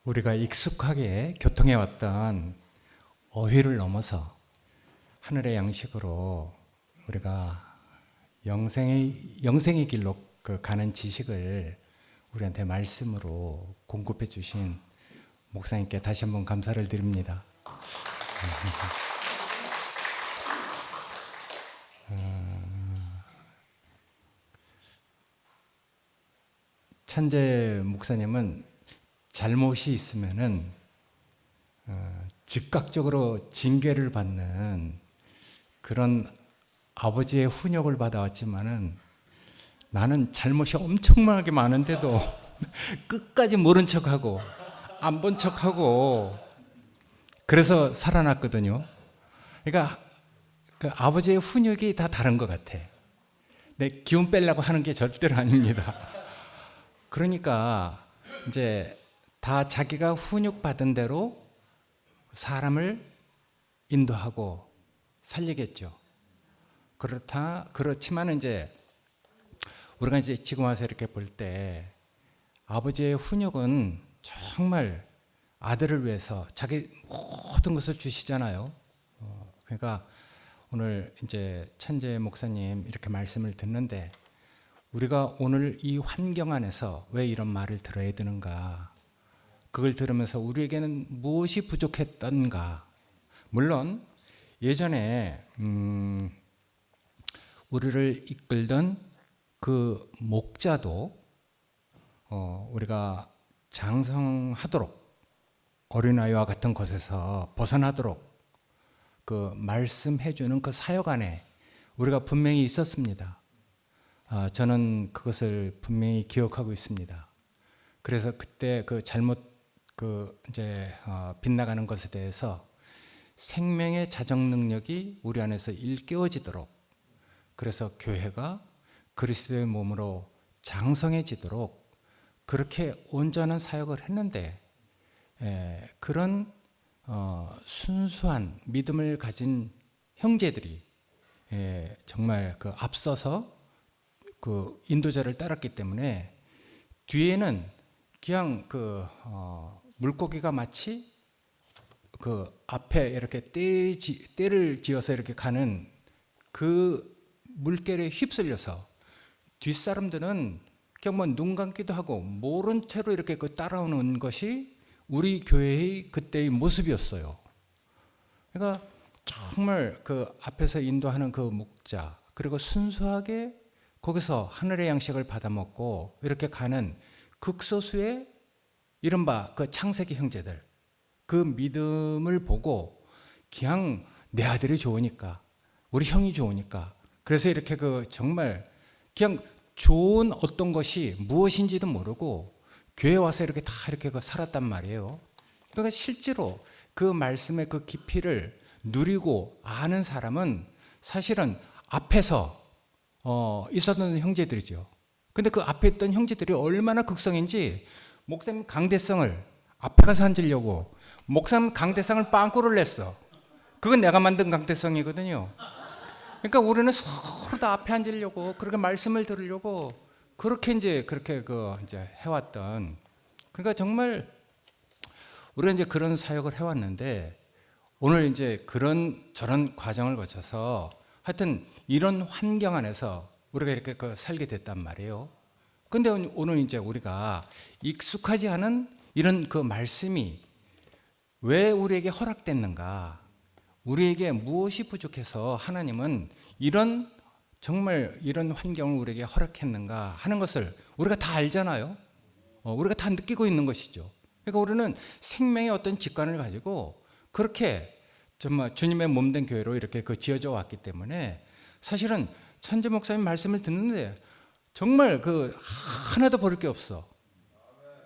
우리가 익숙하게 교통해왔던 어휘를 넘어서 하늘의 양식으로 우리가 영생의 길로 가는 지식을 우리한테 말씀으로 공급해 주신 목사님께 다시 한번 감사를 드립니다. 찬재 목사님은 잘못이 있으면은 즉각적으로 징계를 받는 그런 아버지의 훈육을 받아왔지만은 나는 잘못이 엄청나게 많은데도 끝까지 모른 척하고 안 본 척하고 그래서 살아났거든요. 그러니까 그 아버지의 훈육이 다 다른 것 같아. 내 기운 빼려고 하는 게 절대로 아닙니다. 그러니까 이제 다 자기가 훈육 받은 대로 사람을 인도하고 살리겠죠. 그렇지만 이제 우리가 이제 지금 와서 이렇게 볼 때 아버지의 훈육은 정말 아들을 위해서 자기 모든 것을 주시잖아요. 그러니까 오늘 이제 천재 목사님 이렇게 말씀을 듣는데 우리가 오늘 이 환경 안에서 왜 이런 말을 들어야 되는가? 그걸 들으면서 우리에게는 무엇이 부족했던가? 물론 예전에 우리를 이끌던 그 목자도 우리가 장성하도록 어린아이와 같은 곳에서 벗어나도록 그 말씀해주는 그 사역 안에 우리가 분명히 있었습니다. 저는 그것을 분명히 기억하고 있습니다. 그래서 그때 그 잘못 이제 빗나가는 것에 대해서 생명의 자정 능력이 우리 안에서 일깨워지도록 그래서 교회가 그리스도의 몸으로 장성해지도록 그렇게 온전한 사역을 했는데 그런 순수한 믿음을 가진 형제들이 정말 그 앞서서 그 인도자를 따랐기 때문에 뒤에는 그냥 물고기가 마치 그 앞에 이렇게 떼를 지어서 이렇게 가는 그 물결에 휩쓸려서 뒷사람들은 그냥 뭐 눈 감기도 하고 모른 채로 이렇게 따라오는 것이 우리 교회의 그때의 모습이었어요. 그러니까 정말 그 앞에서 인도하는 그 목자 그리고 순수하게 거기서 하늘의 양식을 받아먹고 이렇게 가는 극소수의 이른바 그 창세기 형제들 그 믿음을 보고 그냥 내 아들이 좋으니까 우리 형이 좋으니까 그래서 이렇게 정말 그냥 좋은 어떤 것이 무엇인지도 모르고 교회 와서 이렇게 다 이렇게 살았단 말이에요. 그러니까 실제로 그 말씀의 그 깊이를 누리고 아는 사람은 사실은 앞에서 있었던 형제들이죠. 근데 그 앞에 있던 형제들이 얼마나 극성인지 목사님 강대성을 앞에 가서 앉으려고 목사님 강대성을 빵꾸를 냈어. 그건 내가 만든 강대성이거든요. 그러니까 우리는 서로 다 앞에 앉으려고 그렇게 말씀을 들으려고 그렇게 이제 해왔던 그러니까 정말 우리가 이제 그런 사역을 해왔는데 오늘 이제 저런 과정을 거쳐서 하여튼 이런 환경 안에서 우리가 이렇게 살게 됐단 말이에요. 근데 오늘 이제 우리가 익숙하지 않은 이런 그 말씀이 왜 우리에게 허락됐는가? 우리에게 무엇이 부족해서 하나님은 정말 이런 환경을 우리에게 허락했는가 하는 것을 우리가 다 알잖아요. 우리가 다 느끼고 있는 것이죠. 그러니까 우리는 생명의 어떤 직관을 가지고 그렇게 정말 주님의 몸된 교회로 이렇게 지어져 왔기 때문에 사실은 천재 목사님 말씀을 듣는데 정말 하나도 버릴 게 없어.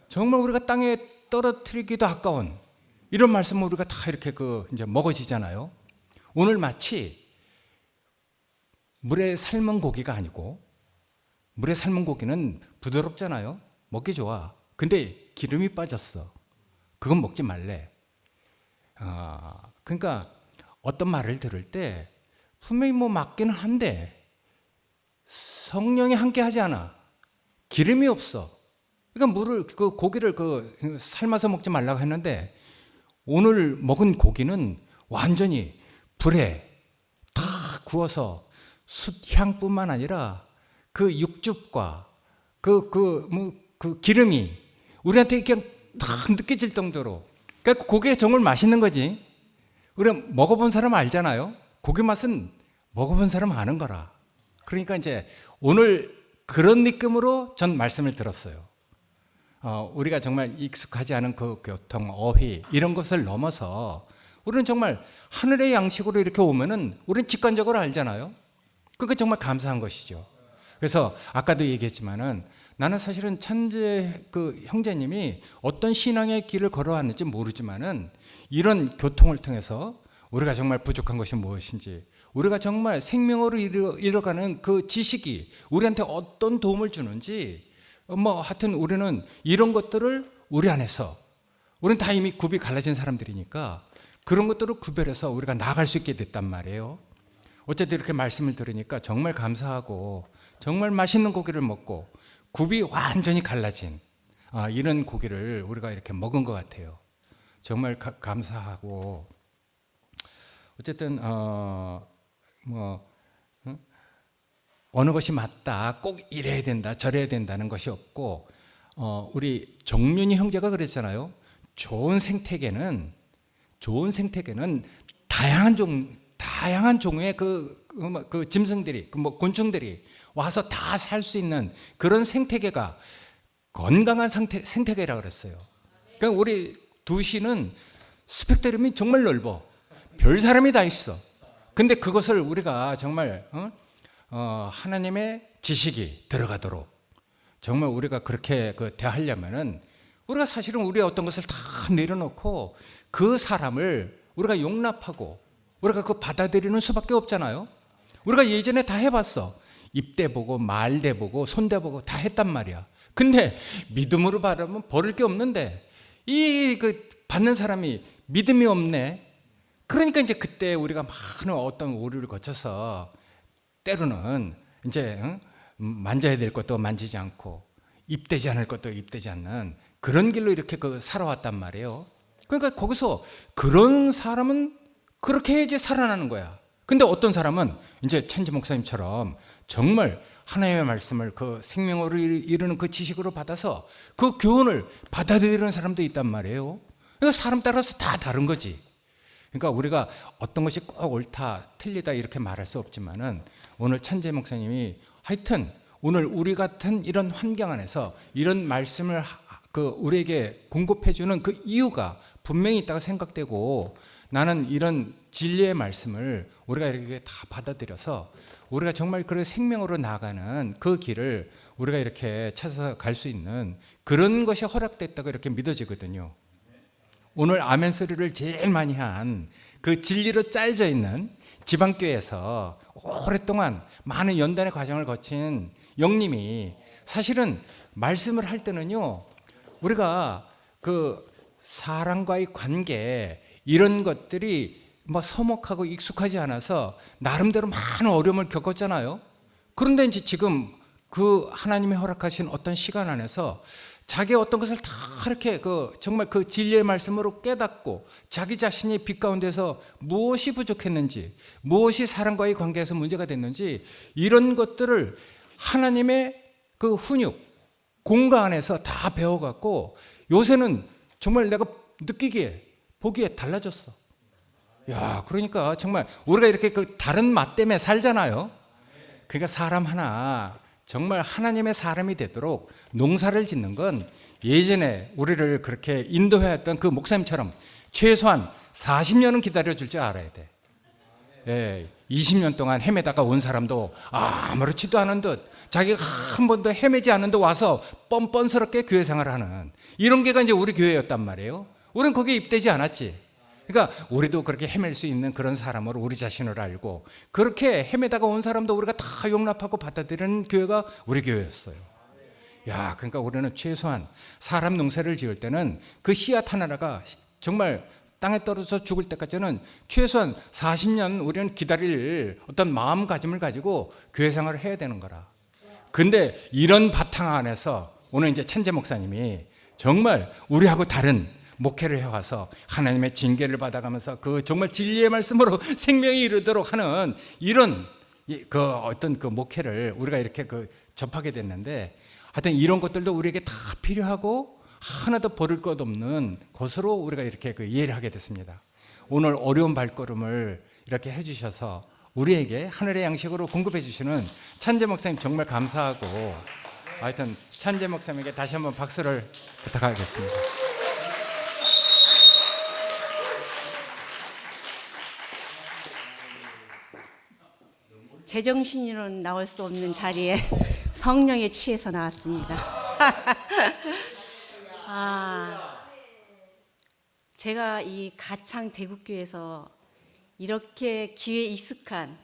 정말 우리가 땅에 떨어뜨리기도 아까운 이런 말씀을 우리가 다 이렇게 이제 먹어지잖아요. 오늘 마치 물에 삶은 고기가 아니고 물에 삶은 고기는 부드럽잖아요. 먹기 좋아. 근데 기름이 빠졌어. 그건 먹지 말래. 그러니까 어떤 말을 들을 때 분명히 맞기는 한데 성령이 함께 하지 않아. 기름이 없어. 그러니까 물을 그 고기를 그 삶아서 먹지 말라고 했는데 오늘 먹은 고기는 완전히 불에 다 구워서 숯향뿐만 아니라 그 육즙과 그 기름이 우리한테 그냥 다 느껴질 정도로, 그러니까 고기가 정말 맛있는 거지. 우리가 먹어본 사람 알잖아요. 고기 맛은 먹어본 사람 아는 거라. 그러니까 이제 오늘 그런 느낌으로 전 말씀을 들었어요. 우리가 정말 익숙하지 않은 그 교통, 어휘 이런 것을 넘어서 우리는 정말 하늘의 양식으로 이렇게 오면은 우리는 직관적으로 알잖아요. 그게 정말 감사한 것이죠. 그래서 아까도 얘기했지만은 나는 사실은 찬재 그 형제님이 어떤 신앙의 길을 걸어왔는지 모르지만은 이런 교통을 통해서 우리가 정말 부족한 것이 무엇인지, 우리가 정말 생명으로 이뤄가는 그 지식이 우리한테 어떤 도움을 주는지, 하여튼 우리는 이런 것들을 우리 안에서, 우리는 다 이미 굽이 갈라진 사람들이니까 그런 것들을 구별해서 우리가 나아갈 수 있게 됐단 말이에요. 어쨌든 이렇게 말씀을 들으니까 정말 감사하고, 정말 맛있는 고기를 먹고 굽이 완전히 갈라진 이런 고기를 우리가 이렇게 먹은 것 같아요. 정말 감사하고, 어쨌든 어느 것이 맞다, 꼭 이래야 된다, 저래야 된다는 것이 없고, 우리 정윤이 형제가 그랬잖아요. 좋은 생태계는 다양한 종류의 그 짐승들이, 곤충들이 와서 다 살 수 있는 그런 생태계가 건강한 생태계라고 그랬어요. 그러니까 우리 두시는 스펙트럼이 정말 넓어. 별 사람이 다 있어. 근데 그것을 우리가 정말 하나님의 지식이 들어가도록 정말 우리가 그렇게 대하려면은 우리가 사실은 우리의 어떤 것을 다 내려놓고 그 사람을 우리가 용납하고 우리가 받아들이는 수밖에 없잖아요. 우리가 예전에 다 해봤어. 입대 보고 말대 보고 손대 보고 다 했단 말이야. 근데 믿음으로 바라면 버릴 게 없는데 받는 사람이 믿음이 없네. 그러니까 이제 그때 우리가 많은 어떤 오류를 거쳐서 때로는 이제 만져야 될 것도 만지지 않고 입대지 않을 것도 입대지 않는 그런 길로 이렇게 살아왔단 말이에요. 그러니까 거기서 그런 사람은 그렇게 해야지 살아나는 거야. 근데 어떤 사람은 이제 찬지 목사님처럼 정말 하나님의 말씀을 그 생명으로 이루는 그 지식으로 받아서 그 교훈을 받아들이는 사람도 있단 말이에요. 그러니까 사람 따라서 다 다른 거지. 그러니까 우리가 어떤 것이 꼭 옳다, 틀리다 이렇게 말할 수 없지만은 오늘 찬재 목사님이 하여튼 오늘 우리 같은 이런 환경 안에서 이런 말씀을 우리에게 공급해주는 그 이유가 분명히 있다고 생각되고, 나는 이런 진리의 말씀을 우리가 이렇게 다 받아들여서 우리가 정말 그 생명으로 나가는 그 길을 우리가 이렇게 찾아서 갈 수 있는 그런 것이 허락됐다고 이렇게 믿어지거든요. 오늘 아멘 소리를 제일 많이 한 그 진리로 짜여져 있는 지방교회에서 오랫동안 많은 연단의 과정을 거친 영님이 사실은 말씀을 할 때는요, 우리가 사람과의 관계 이런 것들이 서먹하고 익숙하지 않아서 나름대로 많은 어려움을 겪었잖아요. 그런데 이제 지금 하나님이 허락하신 어떤 시간 안에서 자기의 어떤 것을 다 이렇게 정말 진리의 말씀으로 깨닫고 자기 자신이 빛 가운데서 무엇이 부족했는지, 무엇이 사람과의 관계에서 문제가 됐는지 이런 것들을 하나님의 훈육, 공간 안에서 다 배워갖고 요새는 정말 내가 느끼기에 보기에 달라졌어. 야, 그러니까 정말 우리가 이렇게 다른 맛 때문에 살잖아요. 그러니까 사람 하나 정말 하나님의 사람이 되도록 농사를 짓는 건 예전에 우리를 그렇게 인도해왔던 그 목사님처럼 최소한 40년은 기다려줄 줄 알아야 돼. 예, 20년 동안 헤매다가 온 사람도 아무렇지도 않은 듯 자기가 한 번도 헤매지 않은 듯 와서 뻔뻔스럽게 교회 생활을 하는 이런 게가 이제 우리 교회였단 말이에요. 우리는 거기에 입대지 않았지. 그러니까 우리도 그렇게 헤맬 수 있는 그런 사람으로 우리 자신을 알고 그렇게 헤매다가 온 사람도 우리가 다 용납하고 받아들이는 교회가 우리 교회였어요. 야, 그러니까 우리는 최소한 사람 농사를 지을 때는 그 씨앗 하나가 정말 땅에 떨어져 죽을 때까지는 최소한 40년 우리는 기다릴 어떤 마음가짐을 가지고 교회 생활을 해야 되는 거라. 근데 이런 바탕 안에서 오늘 이제 찬재 목사님이 정말 우리하고 다른 목회를 해와서 하나님의 징계를 받아가면서 그 정말 진리의 말씀으로 생명이 이르도록 하는 이런 그 어떤 그 목회를 우리가 이렇게 그 접하게 됐는데, 하여튼 이런 것들도 우리에게 다 필요하고 하나도 버릴 것 없는 것으로 우리가 이렇게 그 이해를 하게 됐습니다. 오늘 어려운 발걸음을 이렇게 해주셔서 우리에게 하늘의 양식으로 공급해 주시는 찬재 목사님 정말 감사하고, 하여튼 찬재 목사님에게 다시 한번 박수를 부탁하겠습니다. 제정신으로는 나올 수 없는 자리에 성령에 취해서 나왔습니다. 제가 이 가창 대국교에서 이렇게 귀에 익숙한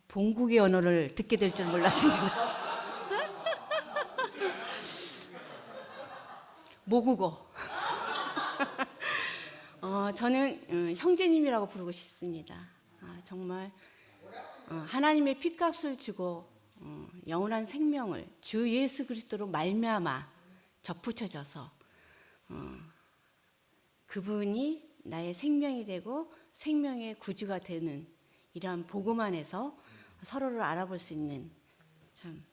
본국의 언어를 듣게 될 줄 몰랐습니다. 모국어. 저는 형제님이라고 부르고 싶습니다. 정말 하나님의 핏값을 주고 영원한 생명을 주 예수 그리스도로 말미암아 접붙여져서 그분이 나의 생명이 되고 생명의 구주가 되는 이러한 복음 안에서 서로를 알아볼 수 있는 참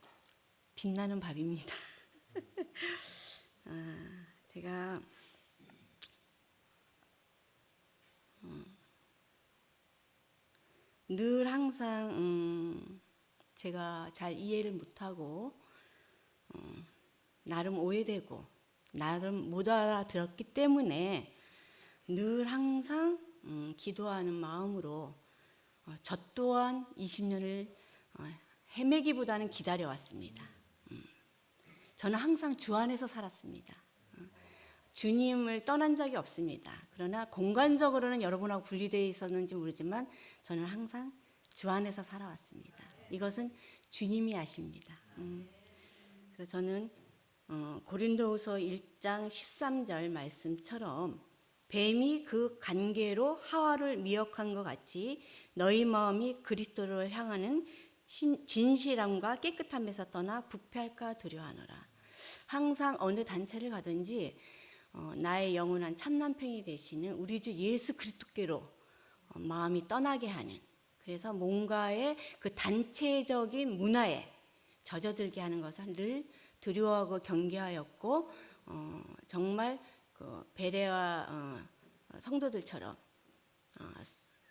빛나는 밥입니다. 제가 늘 항상 제가 잘 이해를 못하고 나름 오해되고 나름 못 알아들었기 때문에 늘 항상 기도하는 마음으로 저 또한 20년을 헤매기보다는 기다려왔습니다. 저는 항상 주 안에서 살았습니다. 주님을 떠난 적이 없습니다. 그러나 공간적으로는 여러분하고 분리되어 있었는지 모르지만 저는 항상 주 안에서 살아왔습니다. 이것은 주님이 아십니다. 그래서 저는 고린도후서 1장 13절 말씀처럼 뱀이 그 관계로 하와를 미혹한 것 같이 너희 마음이 그리스도를 향하는 진실함과 깨끗함에서 떠나 부패할까 두려워하노라. 항상 어느 단체를 가든지 나의 영원한 참남편이 되시는 우리 주 예수 그리스도께로 마음이 떠나게 하는, 그래서 뭔가의 그 단체적인 문화에 젖어들게 하는 것을 늘 두려워하고 경계하였고, 정말 그 베레아 성도들처럼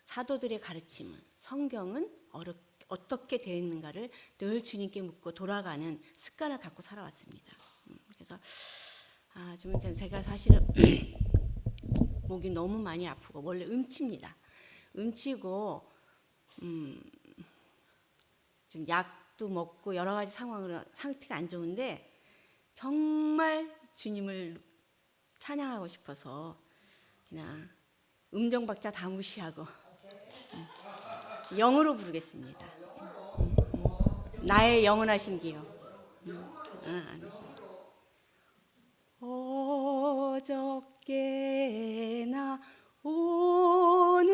사도들의 가르침은, 성경은 어떻게 되어 있는가를 늘 주님께 묻고 돌아가는 습관을 갖고 살아왔습니다. 그래서 좀 제가 사실은 목이 너무 많이 아프고 원래 음치입니다. 음치고 좀 약도 먹고 여러 가지 상황으로 상태가 안 좋은데 정말 주님을 찬양하고 싶어서 그냥 음정박자 다 무시하고 영으로 부르겠습니다. 나의 영원하신 기요. 어저께나 오늘이나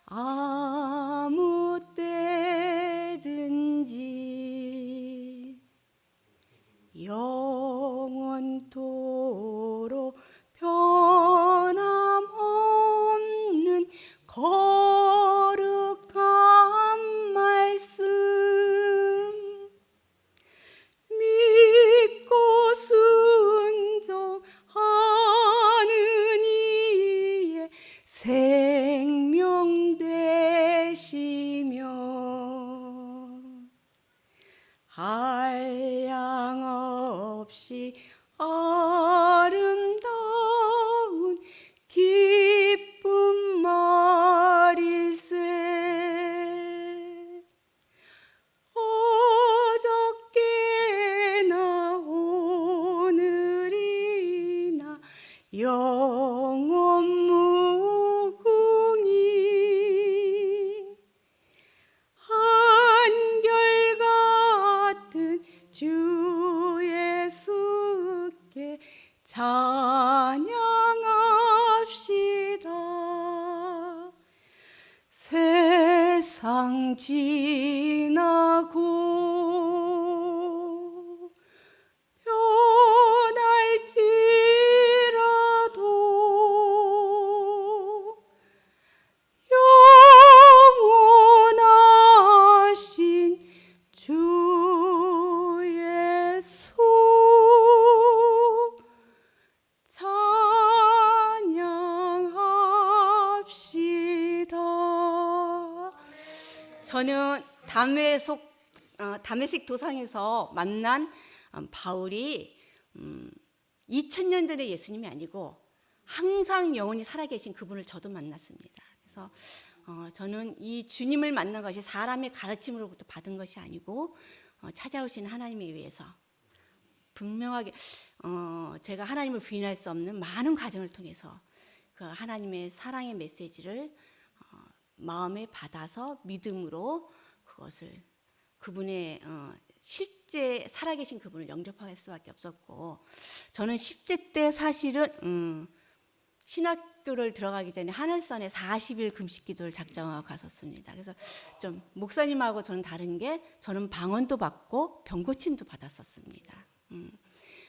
아무 때든지 영원토록 변함없는 거룩한 말씀 믿고 순종하는 이의 생명 되시며 한량 없이 아름다운 기쁜 말일세. 어저께나 오늘이나 영원 무궁히 한결같은 주 예수께 찬양합시다. 세상 지나고 저는 다메섹 도상에서 만난 바울이 2000년 전의 예수님이 아니고 항상 영원히 살아계신 그분을 저도 만났습니다. 그래서 저는 이 주님을 만난 것이 사람의 가르침으로부터 받은 것이 아니고 찾아오신 하나님에 의해서 분명하게 제가 하나님을 부인할 수 없는 많은 과정을 통해서 그 하나님의 사랑의 메시지를 마음에 받아서 믿음으로 그것을 그분의 실제 살아계신 그분을 영접할 수밖에 없었고, 저는 10대 때 사실은 신학교를 들어가기 전에 하늘선에 40일 금식 기도를 작정하고 갔었습니다. 그래서 좀 목사님하고 저는 다른 게 저는 방언도 받고 병고침도 받았었습니다.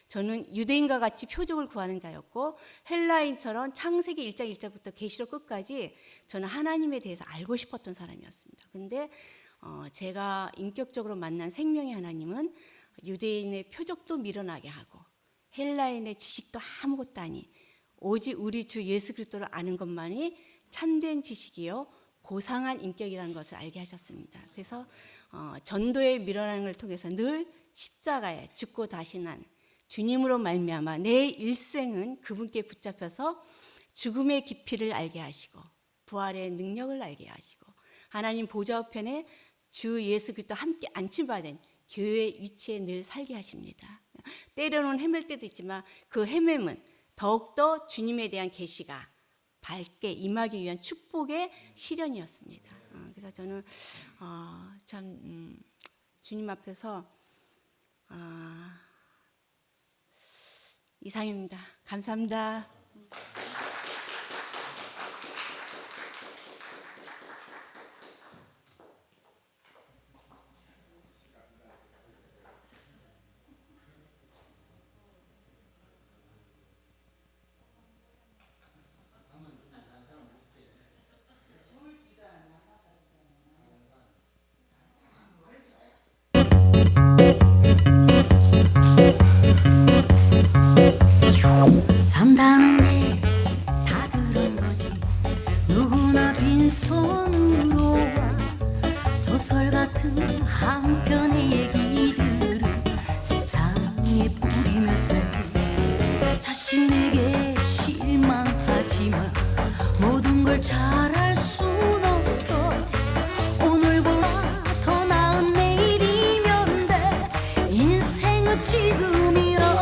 저는 유대인과 같이 표적을 구하는 자였고 헬라인처럼 창세기 1장 1절부터 계시록 끝까지 저는 하나님에 대해서 알고 싶었던 사람이었습니다. 근데 제가 인격적으로 만난 생명의 하나님은 유대인의 표적도 밀어나게 하고 헬라인의 지식도 아무것도 아니 오직 우리 주 예수 그리스도를 아는 것만이 참된 지식이요 고상한 인격이라는 것을 알게 하셨습니다. 그래서 전도의 밀어나는 걸 통해서 늘 십자가에 죽고 다시 난 주님으로 말미암아 내 일생은 그분께 붙잡혀서 죽음의 깊이를 알게 하시고 부활의 능력을 알게 하시고 하나님 보좌 우편에 주 예수 그리스도 함께 안침받은 교회의 위치에 늘 살게 하십니다. 때로는 헤맬 때도 있지만 그 헤매는 더욱더 주님에 대한 계시가 밝게 임하기 위한 축복의 실현이었습니다. 그래서 저는 참 주님 앞에서 이상입니다. 감사합니다. 산다는 게 다 그런 거지. 누구나 빈손으로 와 소설 같은 한 편의 얘기들을 세상에 뿌리며 살고 자신에게 실망하지만 모든 걸 잘할 순 없어. 오늘보다 더 나은 내일이면 돼. 인생은 지금이야.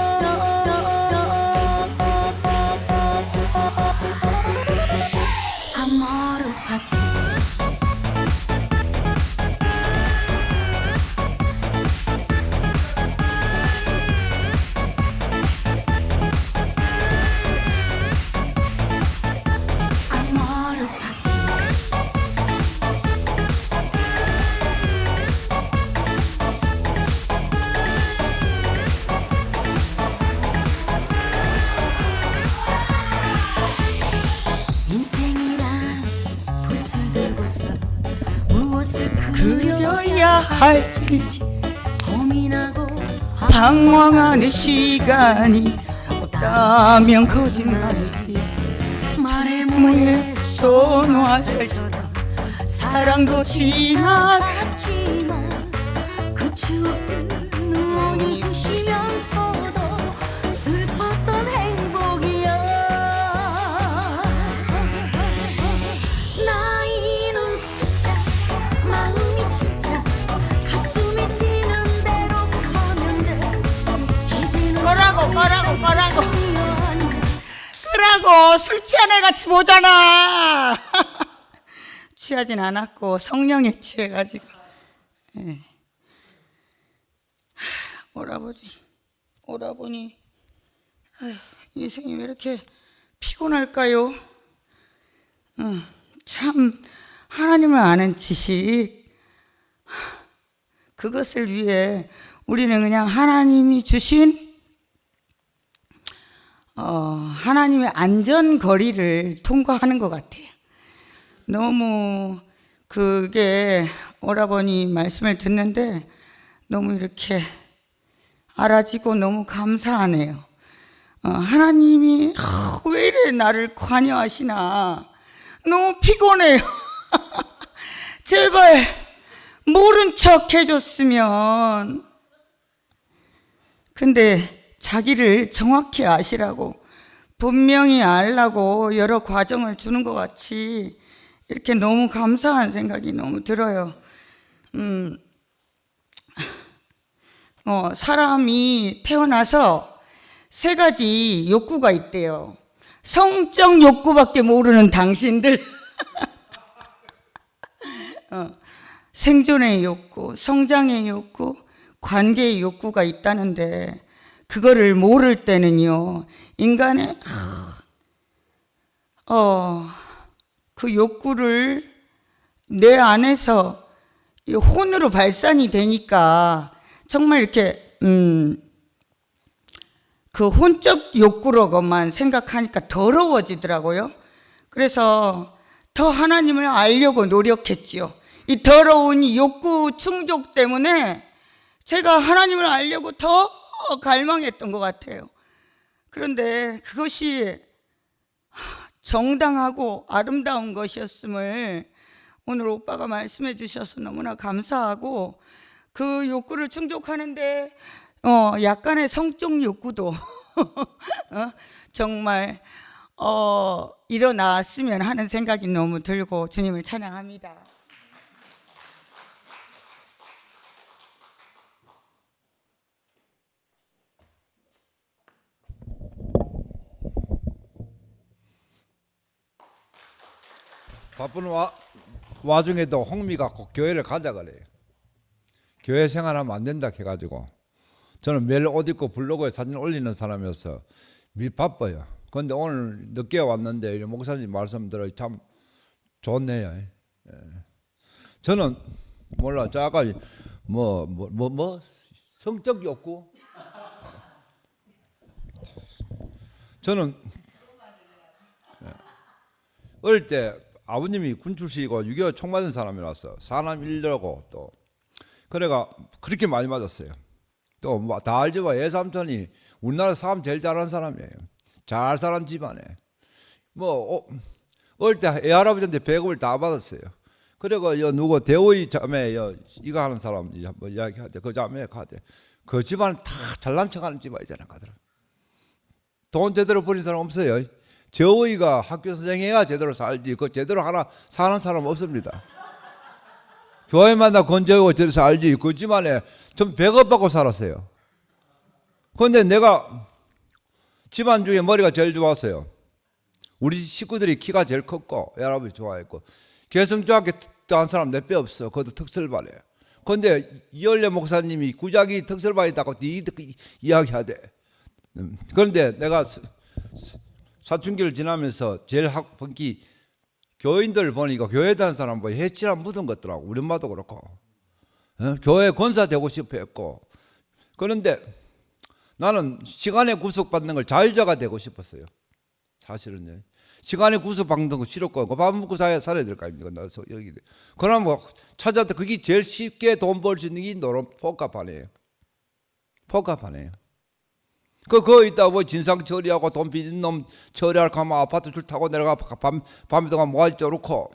그려야 할지 고민하고 방황하는 시간이 없다면 거짓말이지. 말해 뭐에 손화살처럼 사랑도 지나갔지만 그치 없던 눈이 부시면서도 슬펐던 행복이야. 나이는 숫자 마음이 진짜 가슴이 뛰는 대로 가면 돼. 이제는 꺼라고 술 취한 애 같이 보잖아. 취하진 않았고 성령에 취해가지고. 오라버니 인생이 왜 이렇게 피곤할까요? 참 하나님을 아는 지식, 그것을 위해 우리는 그냥 하나님이 주신 하나님의 안전거리를 통과하는 것 같아요. 너무 그게 오라버니 말씀을 듣는데 너무 이렇게 알아지고 너무 감사하네요. 하나님이 왜 이래 나를 관여하시나. 너무 피곤해요. 제발 모른 척 해줬으면. 근데 자기를 정확히 아시라고, 분명히 알라고 여러 과정을 주는 것 같이 이렇게 너무 감사한 생각이 너무 들어요. 사람이 태어나서 세 가지 욕구가 있대요. 성적 욕구밖에 모르는 당신들. 생존의 욕구, 성장의 욕구, 관계의 욕구가 있다는데, 그거를 모를 때는요, 인간의 그 욕구를 내 안에서 이 혼으로 발산이 되니까 정말 이렇게 그 혼적 욕구로만 생각하니까 더러워지더라고요. 그래서 더 하나님을 알려고 노력했지요. 이 더러운 이 욕구 충족 때문에 제가 하나님을 알려고 더 갈망했던 것 같아요. 그런데 그것이 정당하고 아름다운 것이었음을 오늘 오빠가 말씀해 주셔서 너무나 감사하고, 그 욕구를 충족하는데 약간의 성적 욕구도 정말 일어났으면 하는 생각이 너무 들고 주님을 찬양합니다. 바쁜 와중에도 홍미가 꼭 교회를 가자 그래요. 교회 생활하면 안 된다 해가지고, 저는 매일 옷 입고 블로그에 사진 올리는 사람이어서 바빠요. 그런데 오늘 늦게 왔는데 목사님 말씀 들어 참 좋네요. 저는 몰라, 저 아까 성적 욕구. 저는 어릴 때 아버님이 군 출신이고 6.25 총 맞은 사람이라서 사람 일려고, 또 그래가 그렇게 많이 맞았어요. 또 다 알지만 예삼촌이 우리나라 사람 제일 잘하는 사람이에요. 잘 사는 집안에. 어릴 때 애할아버지한테 배급을 다 받았어요. 그리고 누구 대호의 자매 이거 하는 사람 뭐 이야기하대. 그 자매 가대. 그 집안은 다 잘난 척하는 집안이잖아, 가더라. 돈 제대로 버린 사람 없어요. 저희가 학교 선생해야 제대로 살지, 그 제대로 하나 사는 사람 없습니다. 교회만 다 건져오고 제대로 살지, 그 집안에 좀 배급받고 살았어요. 그런데 내가 집안 중에 머리가 제일 좋았어요. 우리 식구들이 키가 제일 컸고 할아버지 좋아했고, 개성중학교 한 사람 내 뼈 없어. 그것도 특설반이에요. 그런데 이열래 목사님이 구자기 특설반이 있다고 이야기하대. 그런데 내가 사춘기를 지나면서 제일 학번기 교인들 보니까 교회 다니는 사람 뭐 해치라 묻은 것더라고. 우리 엄마도 그렇고. 교회 권사 되고 싶어 했고. 그런데 나는 시간에 구속받는 걸 자유자가 되고 싶었어요. 사실은요. 시간에 구속받는 거 싫었고, 밥 먹고 살아야 될 거 아닙니까? 여기. 그럼 뭐 찾아도 그게 제일 쉽게 돈 벌 수 있는 게 포카판이에요. 포카판이에요. 그거 있다 뭐 진상 처리하고 돈 빚은 놈 처리할까 하면 아파트 줄 타고 내려가 밤에 동안 뭐가 쪼르고,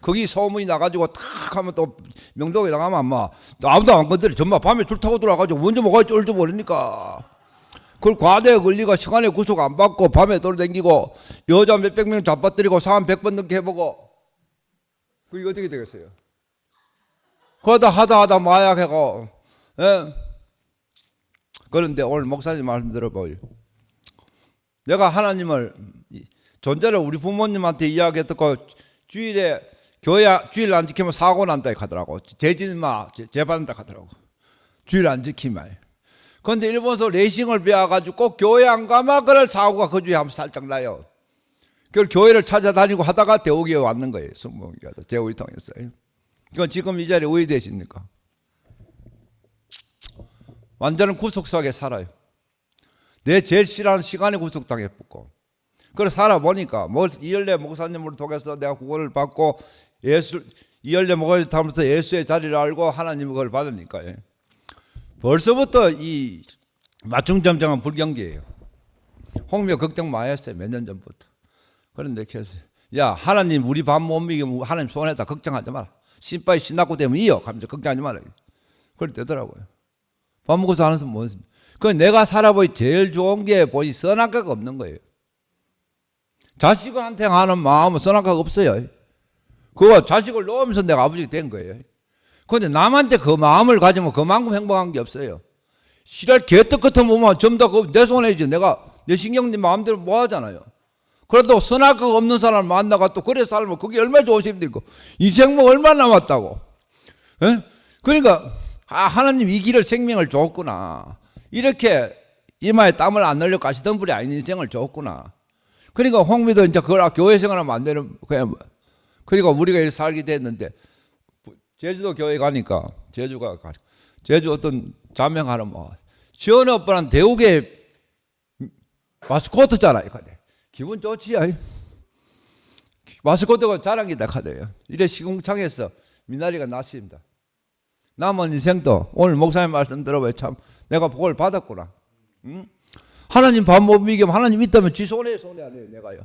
거기 소문이 나가지고 탁 하면 또 명동에 나가면 아마 또 아무도 안 건드려. 정말 밤에 줄 타고 들어와가지고 먼저 뭐가 쫄줄 모르니까 그걸 과대에 걸리고 시간에 구속 안 받고 밤에 돌아다니고 여자 몇백 명 잡아뜨리고 사람 100번 넘게 해보고, 그게 어떻게 되겠어요? 그러다 하다 마약하고. 그런데 오늘 목사님 말씀 들어봐요. 내가 하나님을 존재를 우리 부모님한테 이야기 듣고 주일에 교회 주일 안 지키면 사고 난다 하더라고. 재진마 재받는다 하더라고. 주일 안 지키면. 그런데 일본에서 레이싱을 배워가지고 꼭 교회 안 가면 그럴 사고가 그 주에 한번 살짝 나요. 그걸 교회를 찾아다니고 하다가 대우교회 왔는 거예요. 성봉교회 대우이 통했어요. 그건 지금 이 자리에 왜 되십니까? 완전한 구속 속에 살아요. 내 제일 싫어하는 시간에 구속당했고, 그래서 살아보니까 이열래 목사님을 통해서 내가 구원을 받고 이열래 목사님 타면서 예수의 자리를 알고 하나님의 그걸 받으니까요. 벌써부터 이 맞춤점정한 불경기예요. 홍미가 걱정 많이 했어요. 몇 년 전부터. 그런데 그래서 야, 하나님 우리 밥 못 먹이면 하나님 손해다 걱정하지 마라. 신바이 신났고 되면 이어 가면서 걱정하지 말아요. 그럴 때더라고요. 밥 먹고 사는 사람 뭐습니까? 그 내가 살아보니 제일 좋은 게 보니 선악과가 없는 거예요. 자식한테 하는 마음은 선악과가 없어요. 그거 자식을 놓으면서 내가 아버지가 된 거예요. 그런데 남한테 그 마음을 가지면 그만큼 행복한 게 없어요. 실할 개떡 같은 몸은 전부 다 내 손에지. 내가 내 신경 내 마음대로 뭐 하잖아요. 그래도 선악과가 없는 사람을 만나가 또 그래 살면 그게 얼마나 좋으십니까? 인생 뭐 얼마 남았다고. 에? 그러니까 하나님 이 길을 생명을 줬구나. 이렇게 이마에 땀을 안 흘려 가시던 분이 아닌 인생을 줬구나. 그러니까 홍미도 이제 그걸 교회 생활을 만드는 그냥 그러니까 우리가 이렇게 살게 됐는데 제주도 교회 가니까 제주 어떤 자명하는 뭐 지원 오빠는 대우계 마스코트잖아요. 기분 좋지요. 마스코트가 자랑이다 카드예요. 이래 시궁창에서 미나리가 났습니다. 남은 인생도 오늘 목사님 말씀 들어봐요. 참 내가 복을 받았구나. 응? 하나님 밥 못 먹이면 하나님 있다면 지 손해 아니에요. 내가요.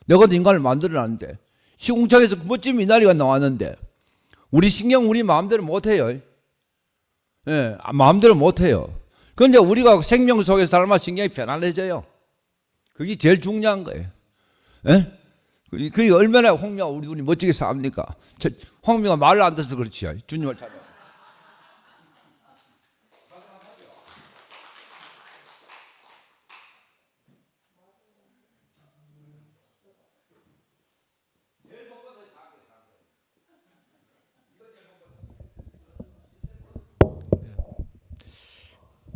내가 인간을 만들어놨는데 시궁창에서 멋진 미나리가 나왔는데 우리 신경 우리 마음대로 못해요. 예, 마음대로 못해요. 그런데 우리가 생명 속에 살면 신경이 편안해져요. 그게 제일 중요한 거예요. 예? 그게 얼마나 홍미가 우리 멋지게 삽니까? 홍미가 말을 안 듣어서 그렇지요. 주님을 찾아.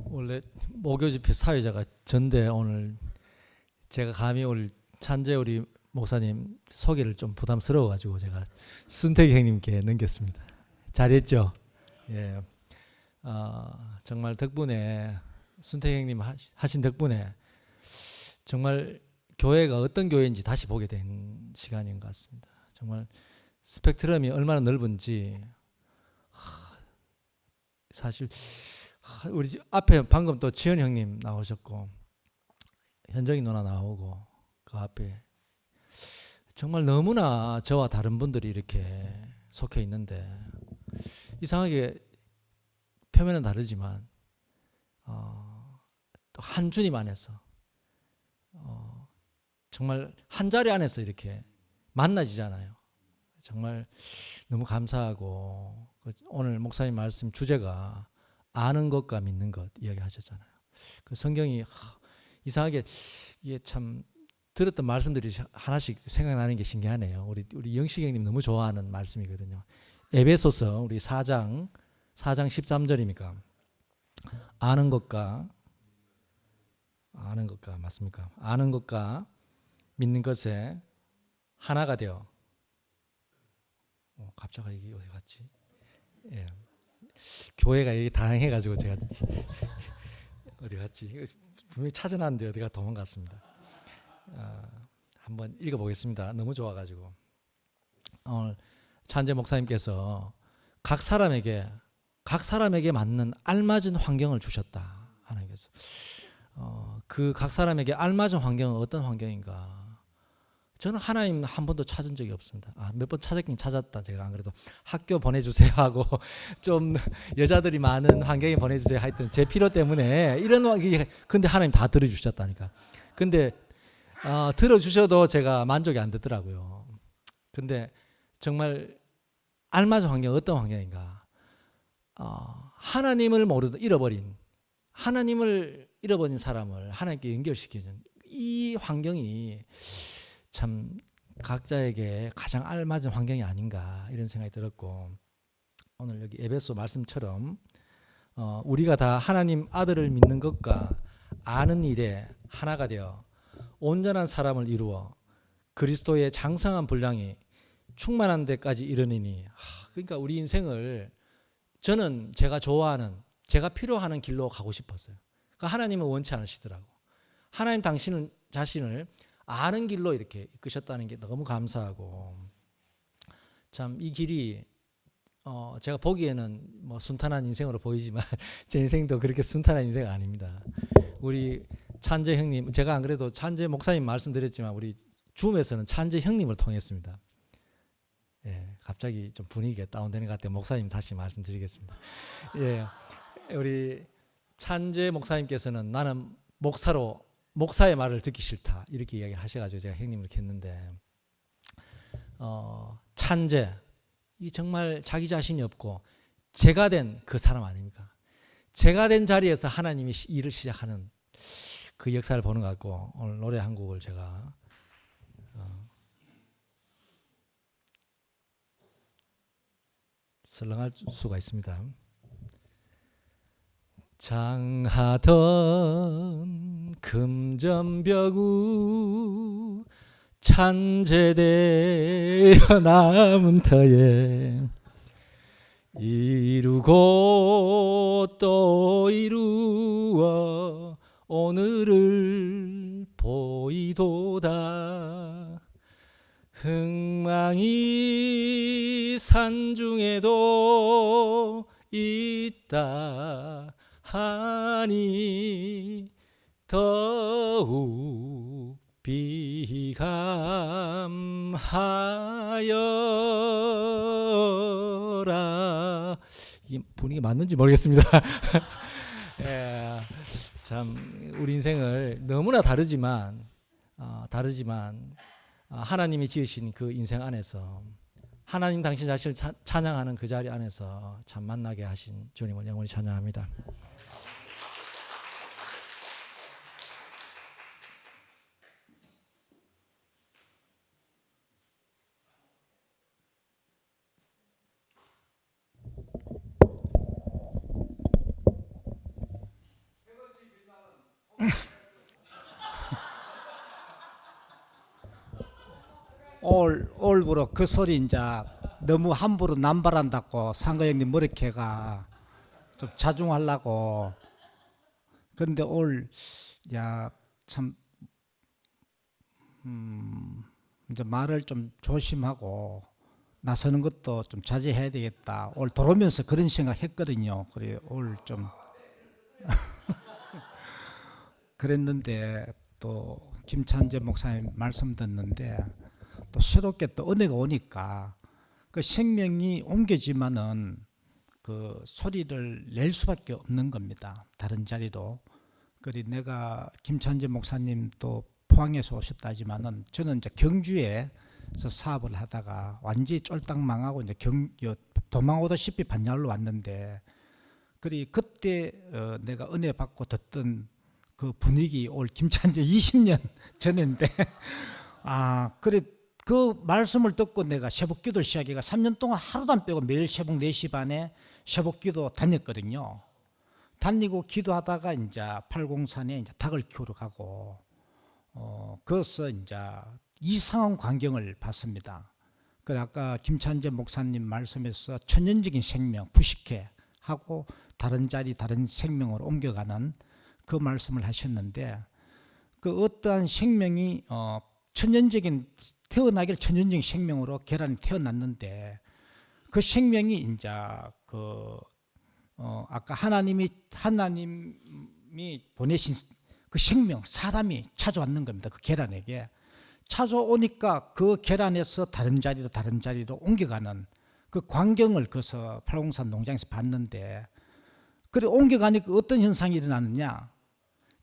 원래 목요 집회 사회자가 전데 오늘 제가 감히 오늘 찬재 우리 목사님 소개를 좀 부담스러워 가지고 제가 순택이 형님께 넘겼습니다. 잘했죠? 예. 정말 덕분에 순택이 형님 하신 덕분에 정말 교회가 어떤 교회인지 다시 보게 된 시간인 것 같습니다. 정말 스펙트럼이 얼마나 넓은지 사실 우리 앞에 방금 또 지현 형님 나오셨고 현정이 누나 나오고 그 앞에 정말 너무나 저와 다른 분들이 이렇게 속해 있는데 이상하게 표면은 다르지만 또 한 주님 안에서 정말 한 자리 안에서 이렇게 만나지잖아요. 정말 너무 감사하고 오늘 목사님 말씀 주제가 아는 것과 믿는 것 이야기하셨잖아요. 그 성경이 이상하게 이게 참 들었던 말씀들이 하나씩 생각나는 게 신기하네요. 우리 영식 형님 너무 좋아하는 말씀이거든요. 에베소서 우리 4장 13절입니까? 아는 것과 맞습니까? 아는 것과 믿는 것에 하나가 되어 갑자기 이게 어디 갔지? 예. 교회가 이게 다양해가지고 제가 어디 갔지? 분명히 찾아놨는데 어디가 도망갔습니다. 한번 읽어보겠습니다. 너무 좋아가지고 오늘 찬재 목사님께서 각 사람에게 맞는 알맞은 환경을 주셨다. 하나님께서 그 각 사람에게 알맞은 환경은 어떤 환경인가? 저는 하나님 한 번도 찾은 적이 없습니다. 몇 번 찾았긴 찾았다. 제가 안 그래도 학교 보내주세요 하고 좀 여자들이 많은 환경에 보내주세요 하여튼 제 필요 때문에 이런 환경이 근데 하나님 다 들어주셨다니까. 근데 들어주셔도 제가 만족이 안 되더라고요. 근데 정말 알맞은 환경 어떤 환경인가? 하나님을 잃어버린 사람을 하나님께 연결시키는 이 환경이 참 각자에게 가장 알맞은 환경이 아닌가 이런 생각이 들었고 오늘 여기 에베소 말씀처럼 우리가 다 하나님 아들을 믿는 것과 아는 일에 하나가 되어 온전한 사람을 이루어 그리스도의 장성한 분량이 충만한 데까지 이르느니 그러니까 우리 인생을 저는 제가 좋아하는 제가 필요하는 길로 가고 싶었어요. 그러니까 하나님은 원치 않으시더라고. 하나님 당신은 자신을 아는 길로 이렇게 이끄셨다는 게 너무 감사하고 참 이 길이 제가 보기에는 뭐 순탄한 인생으로 보이지만 제 인생도 그렇게 순탄한 인생은 아닙니다. 우리 찬재 형님 제가 안 그래도 찬재 목사님 말씀드렸지만 우리 줌에서는 찬재 형님을 통했습니다. 예, 갑자기 좀 분위기가 다운되는 것 같아요. 목사님 다시 말씀드리겠습니다. 예, 우리 찬재 목사님께서는 나는 목사의 말을 듣기 싫다 이렇게 이야기를 하셔가지고 제가 형님을 이렇게 했는데 찬재 이 정말 자기 자신이 없고 제가 된 그 사람 아닙니까? 제가 된 자리에서 하나님이 일을 시작하는 그 역사를 보는 것 같고 오늘 노래 한 곡을 제가 설렁할 수가 있습니다. 장하던 금전벽우 찬제되어 남은 터에 이루고 또 이루어 오늘을 보이도다. 흥망이 산중에도 있다 하니 더욱 비감하여라. 이 분위기 맞는지 모르겠습니다. 예, 참 우리 인생을 너무나 다르지만 하나님이 지으신 그 인생 안에서 하나님 당신 자신을 찬양하는 그 자리 안에서 참 만나게 하신 주님을 영원히 찬양합니다. 올부로 그 소리 이제 너무 함부로 남발한다고 상거 형님 머리캐가 좀 자중하려고. 그런데 참 이제 말을 좀 조심하고 나서는 것도 좀 자제해야 되겠다. 올 돌아오면서 그런 생각했거든요. 그래 좀 그랬는데 또 김찬재 목사님 말씀 듣는데 또 새롭게 또 은혜가 오니까 그 생명이 옮겨지면은 그 소리를 낼 수밖에 없는 겁니다. 다른 자리로. 그리 내가 김찬재 목사님 또 포항에서 오셨다지만은 저는 이제 경주에서 사업을 하다가 완전히 쫄딱 망하고 이제 도망오다시피 반야로 왔는데 그리 그때 내가 은혜 받고 듣던 그 분위기 올 김찬재 20년 전인데 그래 그 말씀을 듣고 내가 새벽기도를 시작해가 3년 동안 하루도 안 빼고 매일 새벽 4시 반에 새벽기도 다녔거든요. 다니고 기도하다가 이제 팔공산에 이제 닭을 키우러 가고 거기서 이제 이상한 광경을 봤습니다. 그래 아까 김찬재 목사님 말씀에서 천연적인 생명 부식해 하고 다른 자리 다른 생명으로 옮겨가는 그 말씀을 하셨는데 그 어떠한 생명이 태어나길 천연적인 생명으로 계란이 태어났는데 그 생명이 이제 아까 하나님이 보내신 그 생명 사람이 찾아왔는 겁니다. 그 계란에게 찾아오니까 그 계란에서 다른 자리로 옮겨가는 그 광경을 그서 팔공산 농장에서 봤는데 그래 옮겨가니까 어떤 현상이 일어나느냐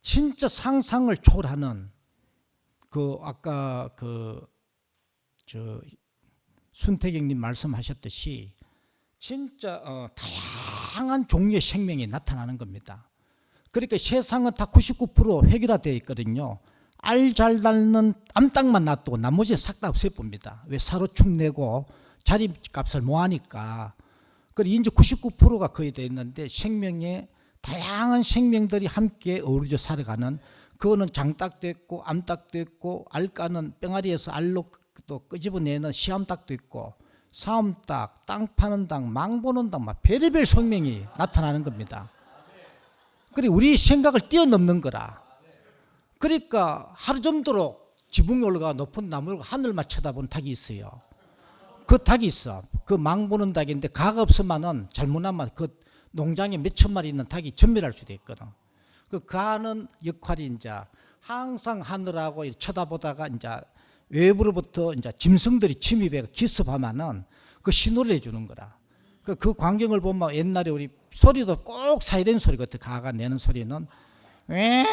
진짜 상상을 초월하는 아까 순태경님 말씀하셨듯이 진짜 다양한 종류의 생명이 나타나는 겁니다. 그러니까 세상은 다 99% 획일화되어 있거든요. 알 잘 닳는 암탉만 놔두고 나머지는 싹 다 없애봅니다. 왜 사로 축내고 자리값을 모아니까. 그리고 이제 99%가 거의 되어 있는데 생명에 다양한 생명들이 함께 어우러져 살아가는 그거는 장닭도 있고 암닭도 있고 알까는 뺑아리에서 알로 또 끄집어내는 시암닭도 있고 사암닭, 땅 파는 닭, 망 보는 닭 막 별의별 생명이 나타나는 겁니다. 그리고 우리 생각을 뛰어넘는 거라. 그러니까 하루 정도로 지붕에 올라가 높은 나무를 하늘만 쳐다보는 닭이 있어요. 그 닭이 있어. 그 망 보는 닭인데 가가 없으면은 잘못하면 그 농장에 몇천 마리 있는 닭이 전멸할 수도 있거든. 그 가는 역할이 이제 항상 하늘하고 쳐다보다가 이제 외부로부터 이제 짐승들이 침입해 기습하면은 그 신호를 해주는 거라. 그 광경을 보면 옛날에 우리 소리도 꼭 사이렌 소리 같아. 가가 내는 소리는 왜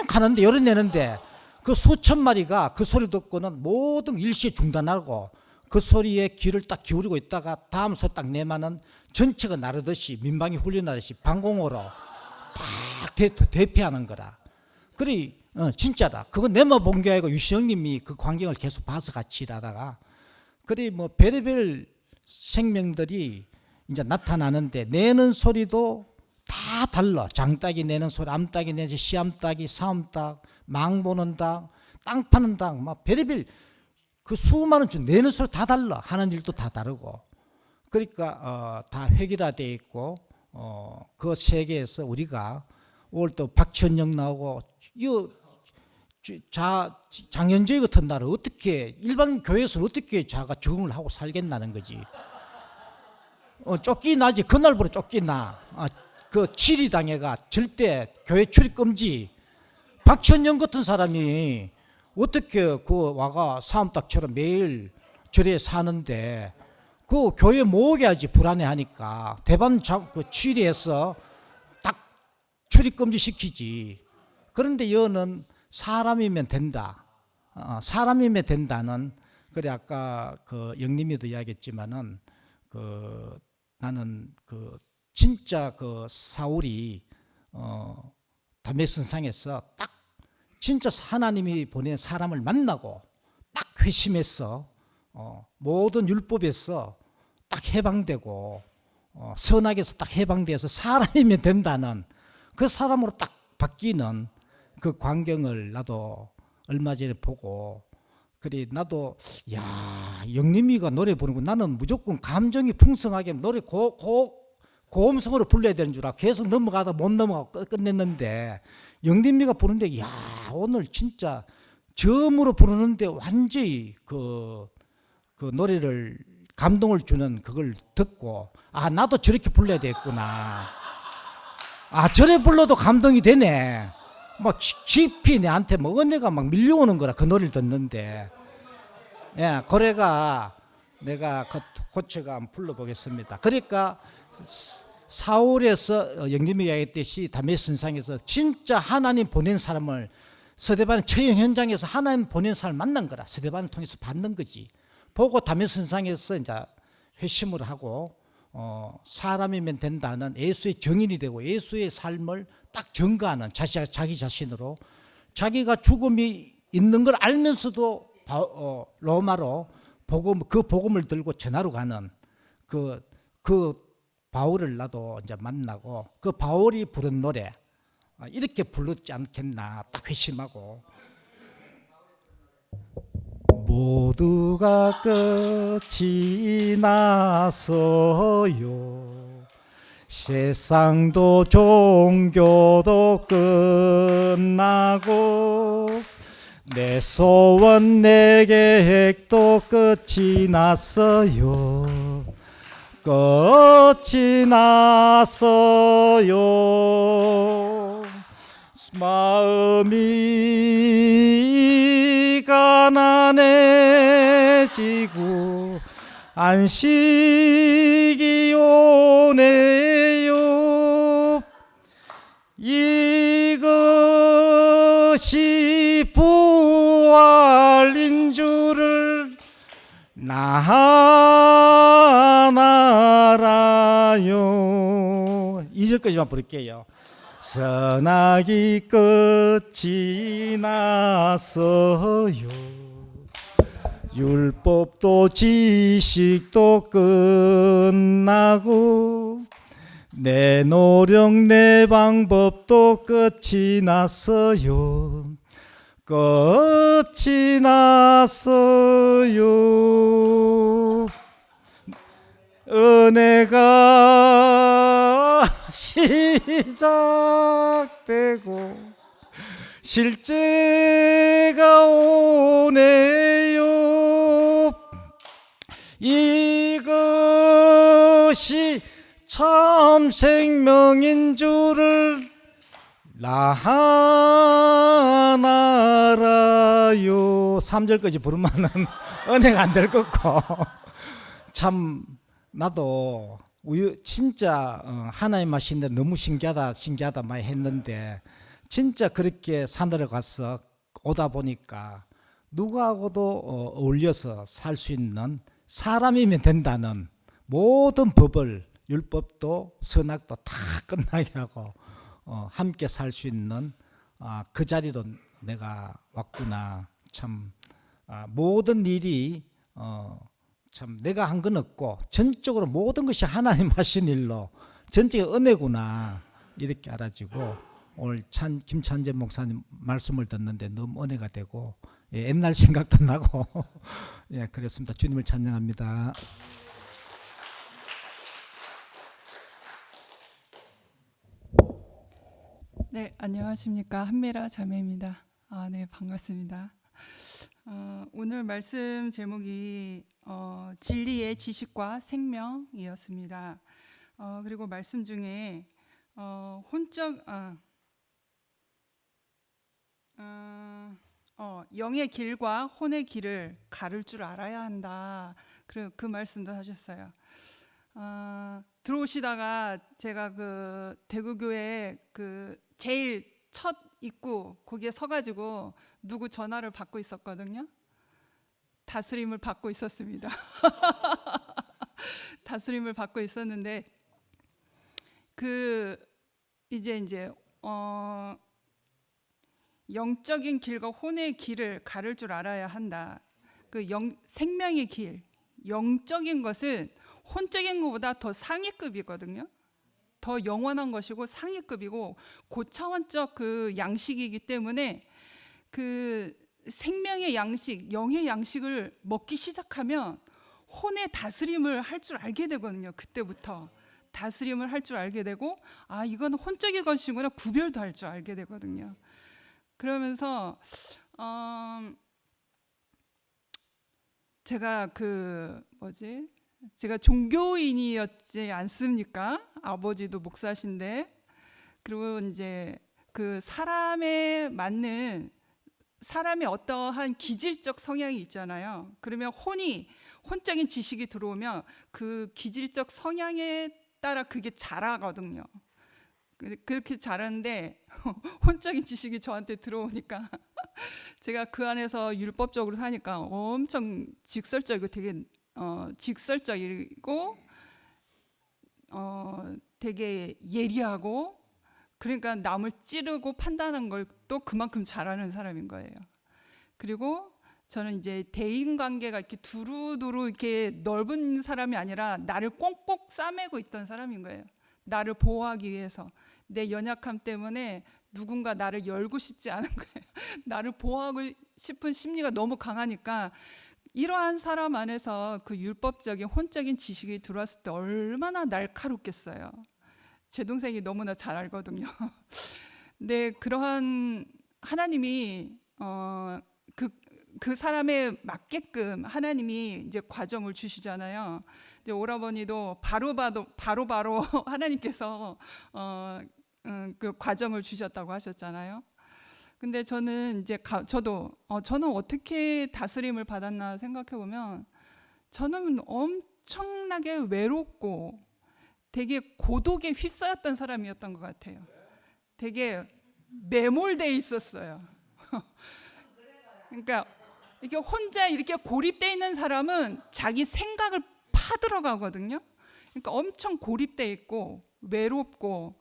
하는데 열어내는데 그 수천 마리가 그 소리 듣고는 모든 일시에 중단하고 그 소리에 귀를 딱 기울이고 있다가 다음 소리 딱 내면은 전체가 나르듯이 민방위 훈련하듯이 방공호로 딱 대피하는 거라. 그래 진짜다. 그거 내만 본 게 아니고 유시영님이 그 광경을 계속 봐서 같이 일하다가 그래 뭐 별의별 생명들이 이제 나타나는데 내는 소리도 다 달라. 장닭이 내는 소리, 암닭이 내는 소리, 씨암닭이, 사암닭, 망 보는 닭, 땅 파는 닭, 막 별의별 그 수많은 줄 내는 소리 다 달라. 하는 일도 다 다르고. 그러니까 다 획일화되어 있고 그 세계에서 우리가 오늘 또 박천영 나오고 이 장현재 같은 나라 어떻게 일반 교회에서는 어떻게 자가 적응을 하고 살겠나는 거지. 쫓기나지. 그날부터 쫓기나. 그 치리당해가 절대 교회 출입 금지. 박천영 같은 사람이 어떻게 그 와가 사암닭처럼 매일 절에 사는데 그 교회 모으게 하지. 불안해하니까 대반 그 치리해서 딱 출입 금지 시키지. 그런데 여는 사람이면 된다. 사람이면 된다는 그래 아까 그 영림이도 이야기했지만은 그 나는 그 진짜 그 사울이 다메섹상에서 딱 진짜 하나님이 보낸 사람을 만나고 딱 회심해서 모든 율법에서 딱 해방되고 선악에서 딱 해방돼서 사람이면 된다는 그 사람으로 딱 바뀌는 그 광경을 나도 얼마 전에 보고 그래 나도 야 영림이가 노래 부르고 나는 무조건 감정이 풍성하게 노래 고음성으로 불러야 되는 줄 알고 계속 넘어가다 못 넘어가고 끝냈는데 영림이가 부르는데 야 오늘 진짜 저음으로 부르는데 완전히 그 노래를 감동을 주는 그걸 듣고 아 나도 저렇게 불러야 되겠구나. 아 저래 불러도 감동이 되네. 뭐 깊이 내한테 뭐 은혜가 막 밀려오는 거라 그 노래를 듣는데 예 그래가 내가 그 고쳐가 한번 불러보겠습니다. 그러니까 사울에서 영림이 이야기했듯이 다메섹상에서 진짜 하나님 보낸 사람을 스데반의 처형 현장에서 하나님 보낸 사람을 만난 거라. 스데반을 통해서 받는 거지. 보고 다메섹상에서 이제 회심을 하고 사람이면 된다는 예수의 증인이 되고 예수의 삶을 딱 증거하는 자기 자신으로 자기가 죽음이 있는 걸 알면서도 로마로 그 복음을 들고 전하러 가는 그 바울을 나도 이제 만나고 그 바울이 부른 노래 이렇게 불렀지 않겠나 딱 회심하고 모두가 끝이 났어요. 세상도 종교도 끝나고 내 소원 내 계획도 끝이 났어요. 끝이 났어요. 마음이 가난해지고 안식이 오네요. 이것이 부활인 줄을 나 알아요. 2절까지만 부를게요. 선악이 끝이 났어요. 율법도 지식도 끝나고 내 노력 내 방법도 끝이 났어요. 끝이 났어요. 은혜가 시작되고 실제가 오네요. 이것이 참 생명인 줄을 나 알아요. 3절까지 부르면은 은혜가 안 될 거고 참 나도 진짜 하나님 하시는데 너무 신기하다 많이 했는데 진짜 그렇게 산으로 가서 오다 보니까 누구하고도 어울려서 살 수 있는 사람이면 된다는 모든 법을 율법도 선악도 다 끝나게 하고 함께 살 수 있는 그 자리로 내가 왔구나. 참 모든 일이 참 내가 한 건 없고 전적으로 모든 것이 하나님 하신 일로 전적인 은혜구나 이렇게 알아지고 오늘 김찬재 목사님 말씀을 듣는데 너무 은혜가 되고 옛날 생각도 나고 예, 그렇습니다. 주님을 찬양합니다. 네, 안녕하십니까. 한미라 자매입니다. 네, 반갑습니다. 오늘 말씀 제목이 진리의 지식과 생명이었습니다. 그리고 말씀 중에 영의 길과 혼의 길을 가를 줄 알아야 한다. 그 말씀도 하셨어요. 들어오시다가 제가 그 대구교회 그 제일 첫 입구 거기에 서가지고 누구 전화를 받고 있었거든요. 다스림을 받고 있었습니다. 다스림을 받고 있었는데 그 이제 영적인 길과 혼의 길을 가를 줄 알아야 한다. 그 생명의 길, 영적인 것은 혼적인 것보다 더 상위급이거든요. 더 영원한 것이고 상위급이고 고차원적 그 양식이기 때문에 그 생명의 양식, 영의 양식을 먹기 시작하면 혼의 다스림을 할 줄 알게 되거든요. 그때부터 다스림을 할 줄 알게 되고 이건 혼적인 것이구나 구별도 할 줄 알게 되거든요. 그러면서 제가 제가 종교인이었지 않습니까? 아버지도 목사신데 그리고 이제 그 사람에 맞는 사람의 어떠한 기질적 성향이 있잖아요. 그러면 혼적인 지식이 들어오면 그 기질적 성향에 따라 그게 자라거든요. 그렇게 자라는데 혼적인 지식이 저한테 들어오니까 제가 그 안에서 율법적으로 사니까 엄청 직설적이고 되게 직설적이고 되게 예리하고 그러니까 남을 찌르고 판단하는 걸 또 그만큼 잘하는 사람인 거예요. 그리고 저는 이제 대인 관계가 이렇게 두루두루 이렇게 넓은 사람이 아니라 나를 꽁꽁 싸매고 있던 사람인 거예요. 나를 보호하기 위해서 내 연약함 때문에 누군가 나를 열고 싶지 않은 거예요. 나를 보호하고 싶은 심리가 너무 강하니까 이러한 사람 안에서 그 율법적인 혼적인 지식이 들어왔을 때 얼마나 날카롭겠어요. 제 동생이 너무나 잘 알거든요. 근데 그러한 하나님이 그 사람에 맞게끔 하나님이 이제 과정을 주시잖아요. 이제 오라버니도 바로 하나님께서 그 과정을 주셨다고 하셨잖아요. 근데 저는 이제 저는 어떻게 다스림을 받았나 생각해 보면 저는 엄청나게 외롭고 되게 고독에 휩싸였던 사람이었던 것 같아요. 되게 매몰돼 있었어요. 그러니까 이렇게 혼자 이렇게 고립돼 있는 사람은 자기 생각을 파들어가거든요. 그러니까 엄청 고립돼 있고 외롭고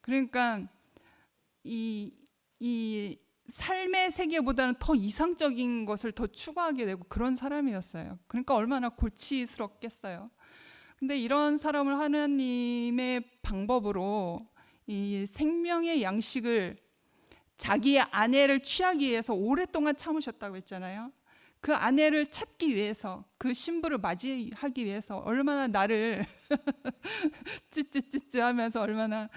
그러니까 이 삶의 세계보다는 더 이상적인 것을 더 추구하게 되고 그런 사람이었어요. 그러니까 얼마나 골치스럽겠어요. 근데 이런 사람을 하나님의 방법으로 이 생명의 양식을 자기의 아내를 취하기 위해서 오랫동안 참으셨다고 했잖아요. 그 아내를 찾기 위해서 그 신부를 맞이하기 위해서 얼마나 나를 찌찌찌찌 하면서 얼마나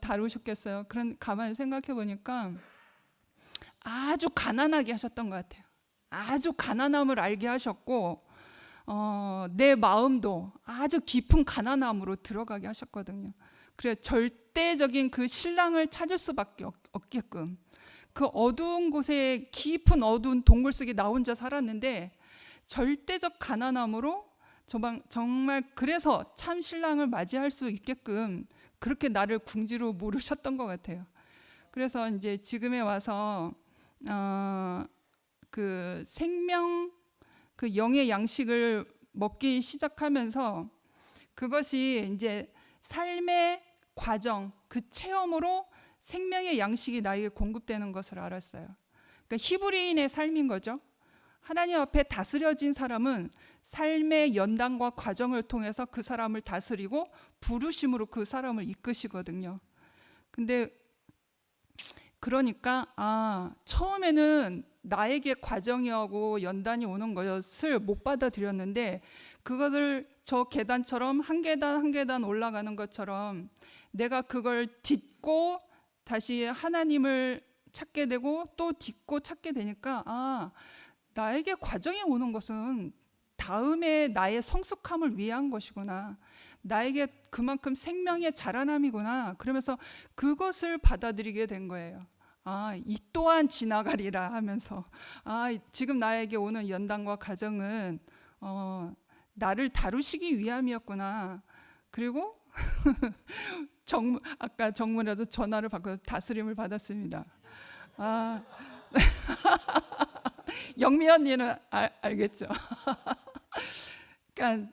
다루셨겠어요. 그런 가만히 생각해 보니까 아주 가난하게 하셨던 것 같아요. 아주 가난함을 알게 하셨고 내 마음도 아주 깊은 가난함으로 들어가게 하셨거든요. 그래 절대적인 그 신랑을 찾을 수밖에 없게끔 그 어두운 곳에 깊은 어두운 동굴 속에 나 혼자 살았는데 절대적 가난함으로 정말 그래서 참 신랑을 맞이할 수 있게끔 그렇게 나를 궁지로 모르셨던 것 같아요. 그래서 이제 지금에 와서 그 생명, 그 영의 양식을 먹기 시작하면서 그것이 이제 삶의 과정, 그 체험으로 생명의 양식이 나에게 공급되는 것을 알았어요. 그러니까 히브리인의 삶인 거죠. 하나님 앞에 다스려진 사람은 삶의 연단과 과정을 통해서 그 사람을 다스리고 부르심으로 그 사람을 이끄시거든요. 근데 그러니까 처음에는 나에게 과정이하고 연단이 오는 것을 못 받아들였는데 그것을 저 계단처럼 한 계단 한 계단 올라가는 것처럼 내가 그걸 딛고 다시 하나님을 찾게 되고 또 딛고 찾게 되니까 나에게 과정이 오는 것은 다음에 나의 성숙함을 위한 것이구나. 나에게 그만큼 생명의 자라남이구나. 그러면서 그것을 받아들이게 된 거예요. 이 또한 지나가리라 하면서 지금 나에게 오는 연단과 과정은 나를 다루시기 위함이었구나. 그리고 아까 정문에서 전화를 받고 다스림을 받았습니다. 영미 언니는 알겠죠. 그러니까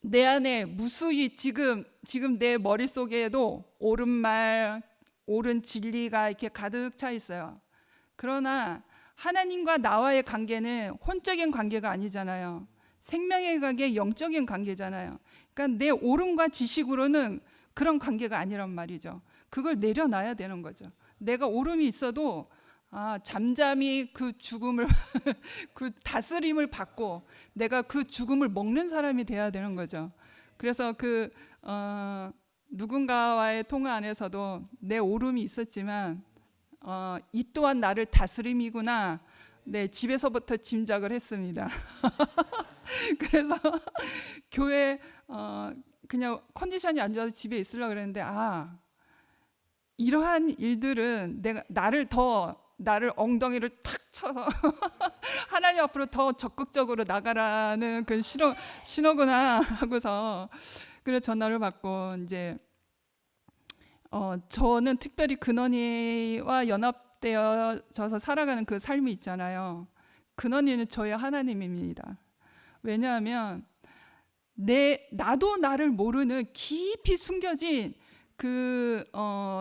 내 안에 무수히 지금 내 머릿속에도 옳은 말, 옳은 진리가 이렇게 가득 차 있어요. 그러나 하나님과 나와의 관계는 혼적인 관계가 아니잖아요. 생명의 관계, 영적인 관계잖아요. 그러니까 내 옳음과 지식으로는 그런 관계가 아니란 말이죠. 그걸 내려놔야 되는 거죠. 내가 옳음이 있어도 잠잠히 그 죽음을 그 다스림을 받고 내가 그 죽음을 먹는 사람이 돼야 되는 거죠. 그래서 누군가와의 통화 안에서도 내 옳음이 있었지만 이 또한 나를 다스림이구나. 네, 집에서부터 짐작을 했습니다. 그래서 교회 그냥 컨디션이 안 좋아서 집에 있으려고 그랬는데 이러한 일들은 나를 엉덩이를 탁 쳐서 하나님 앞으로 더 적극적으로 나가라는 그 신호구나 하고서 그래서 전화를 받고 이제 저는 특별히 근원이와 연합되어져서 살아가는 그 삶이 있잖아요. 근원이는 저의 하나님입니다. 왜냐하면 나도 나를 모르는 깊이 숨겨진 그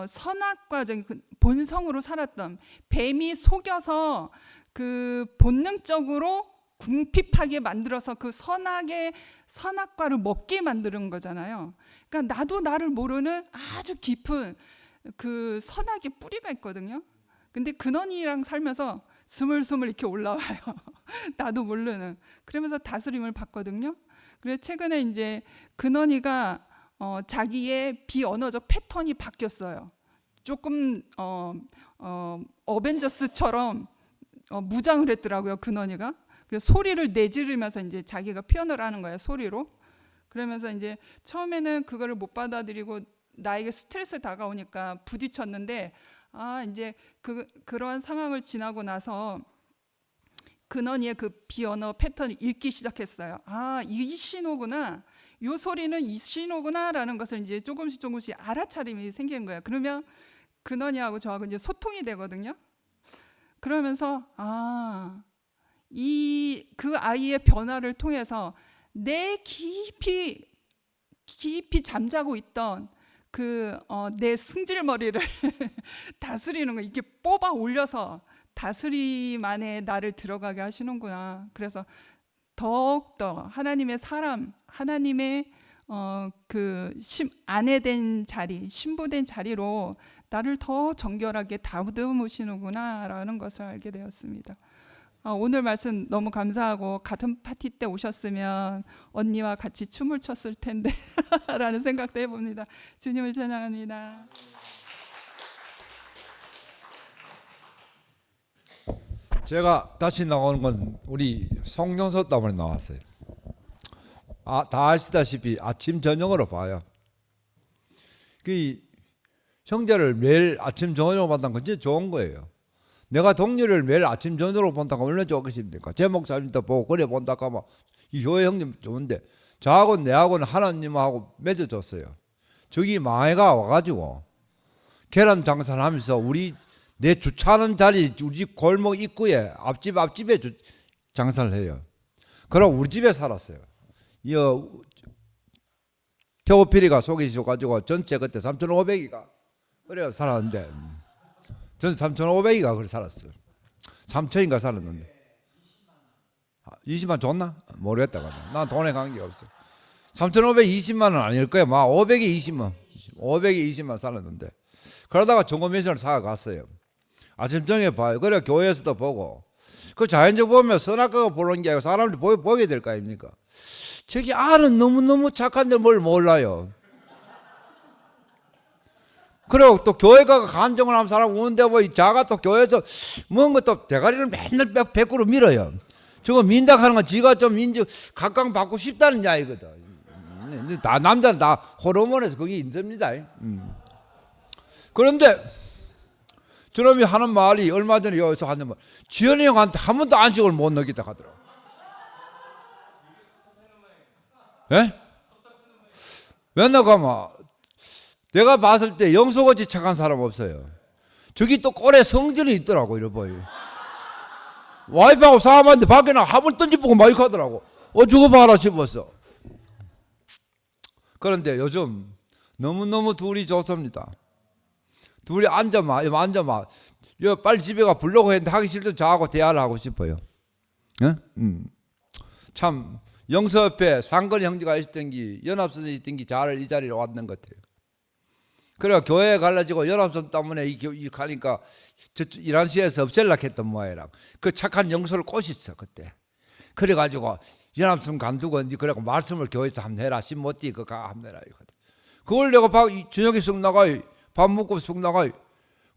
선악 과정, 본성으로 살았던 뱀이 속여서 그 본능적으로 궁핍하게 만들어서 그 선악과를 먹게 만드는 거잖아요. 그러니까 나도 나를 모르는 아주 깊은 그 선악의 뿌리가 있거든요. 근데 근원이랑 살면서 스물스물 이렇게 올라와요. 나도 모르는. 그러면서 다스림을 받거든요. 그래서 최근에 이제 근원이가 자기의 비언어적 패턴이 바뀌었어요. 조금 어벤져스처럼 무장을 했더라고요, 근원이가. 그래서 소리를 내지르면서 이제 자기가 표현을 하는 거예요, 소리로. 그러면서 이제 처음에는 그거를 못 받아들이고 나에게 스트레스 다가오니까 부딪혔는데 이제 그러한 상황을 지나고 나서 근원이의 그 비언어 패턴을 읽기 시작했어요. 이 신호구나. 이 소리는 이 신호구나라는 것을 이제 조금씩 알아차림이 생기는 거예요. 그러면 근원이하고 저하고 이제 소통이 되거든요. 그러면서 그 아이의 변화를 통해서 내 깊이 잠자고 있던 내 승질머리를 다스리는 거 이렇게 뽑아 올려서 다스림 안에 나를 들어가게 하시는구나. 그래서 더욱더 하나님의 사람, 하나님의 아내된 자리, 신부된 자리로 나를 더 정결하게 다듬으시는구나라는 것을 알게 되었습니다. 오늘 말씀 너무 감사하고 같은 파티 때 오셨으면 언니와 같이 춤을 췄을 텐데 라는 생각도 해봅니다. 주님을 찬양합니다. 제가 다시 나오는 건 우리 송영서 때문에 나왔어요. 다 아시다시피 아침 저녁으로 봐요. 형제를 매일 아침 저녁으로 본다는 건 진짜 좋은 거예요. 내가 동료를 매일 아침 저녁으로 본다고 얼마나 좋겠습니까? 제 목사님도 보고 그래 본다고 하면 이 교회 형님 좋은데 저하고 내하고는 하나님하고 맺어줬어요. 저기 망해가 와가지고 계란 장사를 하면서 내 주차하는 자리 우리 집 골목 입구에 앞집에 장사를 해요. 그럼 우리 집에 살았어요. 이 태호필이가 소개시켜가지고 전체 그때 3,500이가 그래 살았는데 전 3,500이가 그래 살았어요. 3천인가 살았는데 20만 줬나? 모르겠다. 난 돈에 관계가 없어. 3,520만 원 아닐 거야. 막 520만 520만 살았는데 그러다가 정거면신을 사갔어요. 아침 저녁에 봐요. 그래 교회에서도 보고 그 자연적 보면 선악과가 보는 게 아니고 사람들이 보게 될 거 아닙니까? 저기 아는 너무너무 착한데 뭘 몰라요. 그리고 또 교회 가서 간증을 하는 사람 오는데 뭐 자가 또 교회에서 뭔가 또 대가리를 맨날 밖으로 밀어요. 저거 민다 하는 건 지가 좀 각광받고 싶다는 이야기거든. 다 남자는 다 호르몬에서 그게 있습니다. 그런데 저놈이 하는 말이 얼마 전에 여기서 하는 말, 지현이 형한테 한 번도 안식을 못 넣겠다 하더라고. 예? 맨날 가면 내가 봤을 때 영소같이 착한 사람 없어요. 저기 또 꼴에 성질이 있더라고. 이래 봐요. 와이프하고 싸움하는데 밖에 나 합을 던지보고 마이크 하더라고. 저거 봐라 싶었어. 그런데 요즘 너무너무 둘이 좋습니다. 둘이 앉아마. 빨리 집에 가 불러고 했는데 하기 싫다 저하고 대화를 하고 싶어요. 예? 참 영서 옆에 상근이 형제가 있었던 게 연합선이 있던 게 잘 이 자리로 왔는 것 같아요. 그래 교회에 갈라지고 연합선 때문에 이 가니까 이란시에서 없앨라 했던 모양이라 그 착한 영서를 꼬셨어 그때. 그래가지고 연합선 간두고 그래고 말씀을 교회에서 한번 해라. 신못띠 그거 한번 해라. 그걸 내가 저녁에 쑥 나가요. 밥 먹고 쑥 나가요.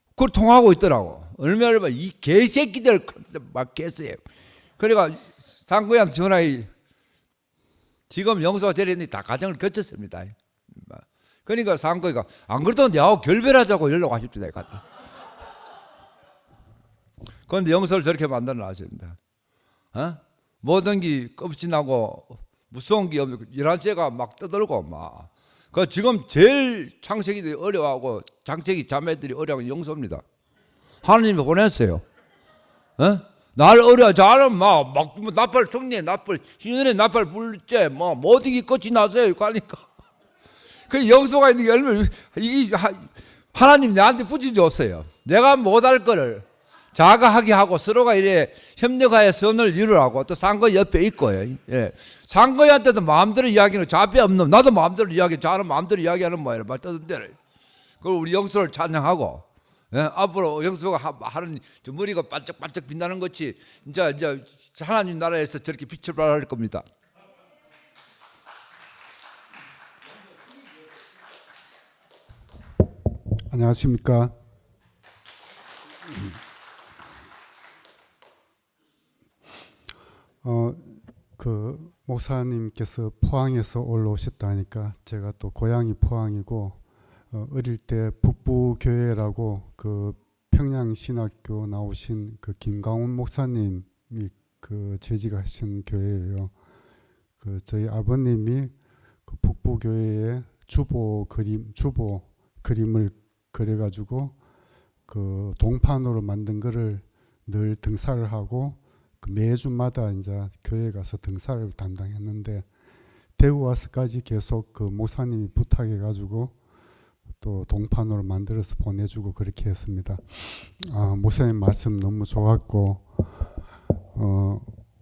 그걸 통하고 있더라고. 얼마나 이 개새끼들 막 깼어요. 그래가 상구한테 전화해. 지금 영서가 저랬는데 다 가정을 거쳤습니다. 그러니까 상구가 안 그래도 내하고 결별하자고 연락하십니다. 그런데 영서를 저렇게 만들어 놨습니다. 모든 게 껍질나고 무서운 게 없고 11시가 막 떠들고 막. 그 지금 제일 창세기들이 어려워하고 장세기 자매들이 어려워하는 영서입니다. 하나님이 보냈어요. 날 어려워 자는 막 나팔 성리에 나팔 희년에 나팔 불제 뭐 모든 게 끝이 나서요. 그러니까 그 영서가 있는 게 얼마나 이게 하나님 내한테 붙여줬어요. 내가 못할 거를 자가하게 하고 서로가 이래 협력하여 선을 이루라고 또 상거 옆에 있고요. 예. 상거한테도 마음대로 이야기는 자비 없는 나도 마음대로 이야기 자는 마음대로 이야기하는 모양이라 말 떠든대로. 그리고 우리 영수를 찬양하고 예. 앞으로 영수가 하는 저 머리가 반짝반짝 빛나는 것이 이제 하나님 나라에서 저렇게 빛을 발할 겁니다. 안녕하십니까. 그 목사님께서 포항에서 올라오셨다니까 제가 또 고향이 포항이고 어릴 때 북부교회라고 그 평양신학교 나오신 그 김강훈 목사님이 그 재직하신 교회예요. 그 저희 아버님이 그 북부교회의 주보 그림을 그려가지고 그 동판으로 만든 거를 늘 등사를 하고 그 매주마다 이제 교회 가서 등사를 담당했는데 대구 와서까지 계속 그 목사님이 부탁해가지고 또 동판으로 만들어서 보내주고 그렇게 했습니다. 목사님 말씀 너무 좋았고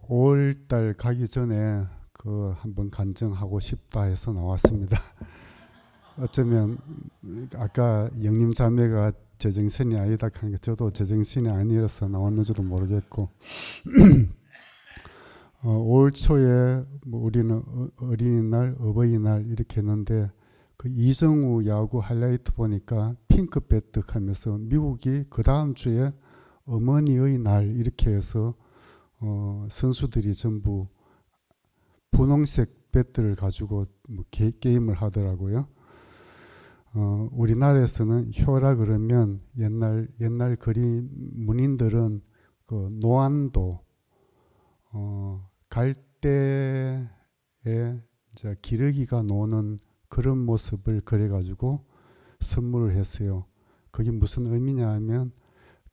5월달 가기 전에 그 한번 간증하고 싶다 해서 나왔습니다. 어쩌면 아까 영림 자매가 제정신이 아니다 하니까 저도 제정신이 아니라서 나왔는지도 모르겠고 5월 초에 뭐 우리는 어린이날, 어버이날 이렇게 했는데 그 이정우 야구 하이라이트 보니까 핑크배트 하면서 미국이 그 다음 주에 어머니의 날 이렇게 해서 선수들이 전부 분홍색 배트를 가지고 뭐 게임을 하더라고요. 우리나라에서는 효라 그러면 옛날 그림 문인들은 그 노안도 갈대에 이제 기러기가 노는 그런 모습을 그려가지고 선물을 했어요. 그게 무슨 의미냐 하면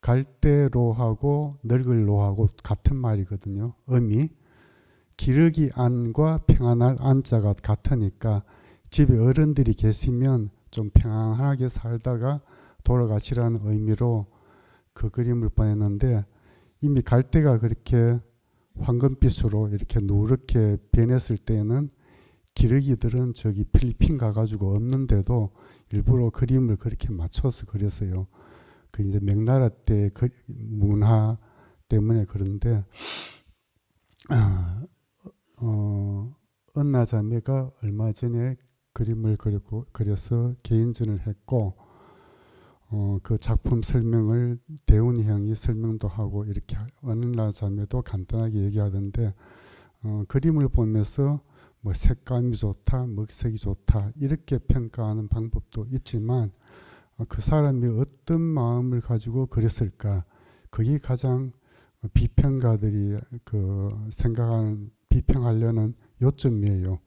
갈대로하고 늙을로하고 같은 말이거든요. 의미. 기러기 안과 평안할 안자가 같으니까 집에 어른들이 계시면 좀 평안하게 살다가 돌아가시라는 의미로 그 그림을 보냈는데 이미 갈대가 그렇게 황금빛으로 이렇게 누렇게 변했을 때는 기러기들은 저기 필리핀 가가지고 없는데도 일부러 그림을 그렇게 맞춰서 그렸어요. 그 이제 명나라 때 문화 때문에 그런데 은나자매가 얼마 전에 그림을 그려서 개인전을 했고 그 작품 설명을 대훈이 형이 설명도 하고 이렇게 은나자매도 간단하게 얘기하던데 그림을 보면서 뭐 색감이 좋다, 먹색이 좋다 이렇게 평가하는 방법도 있지만 그 사람이 어떤 마음을 가지고 그렸을까 그게 가장 비평가들이 그 생각하는 비평하려는 요점이에요.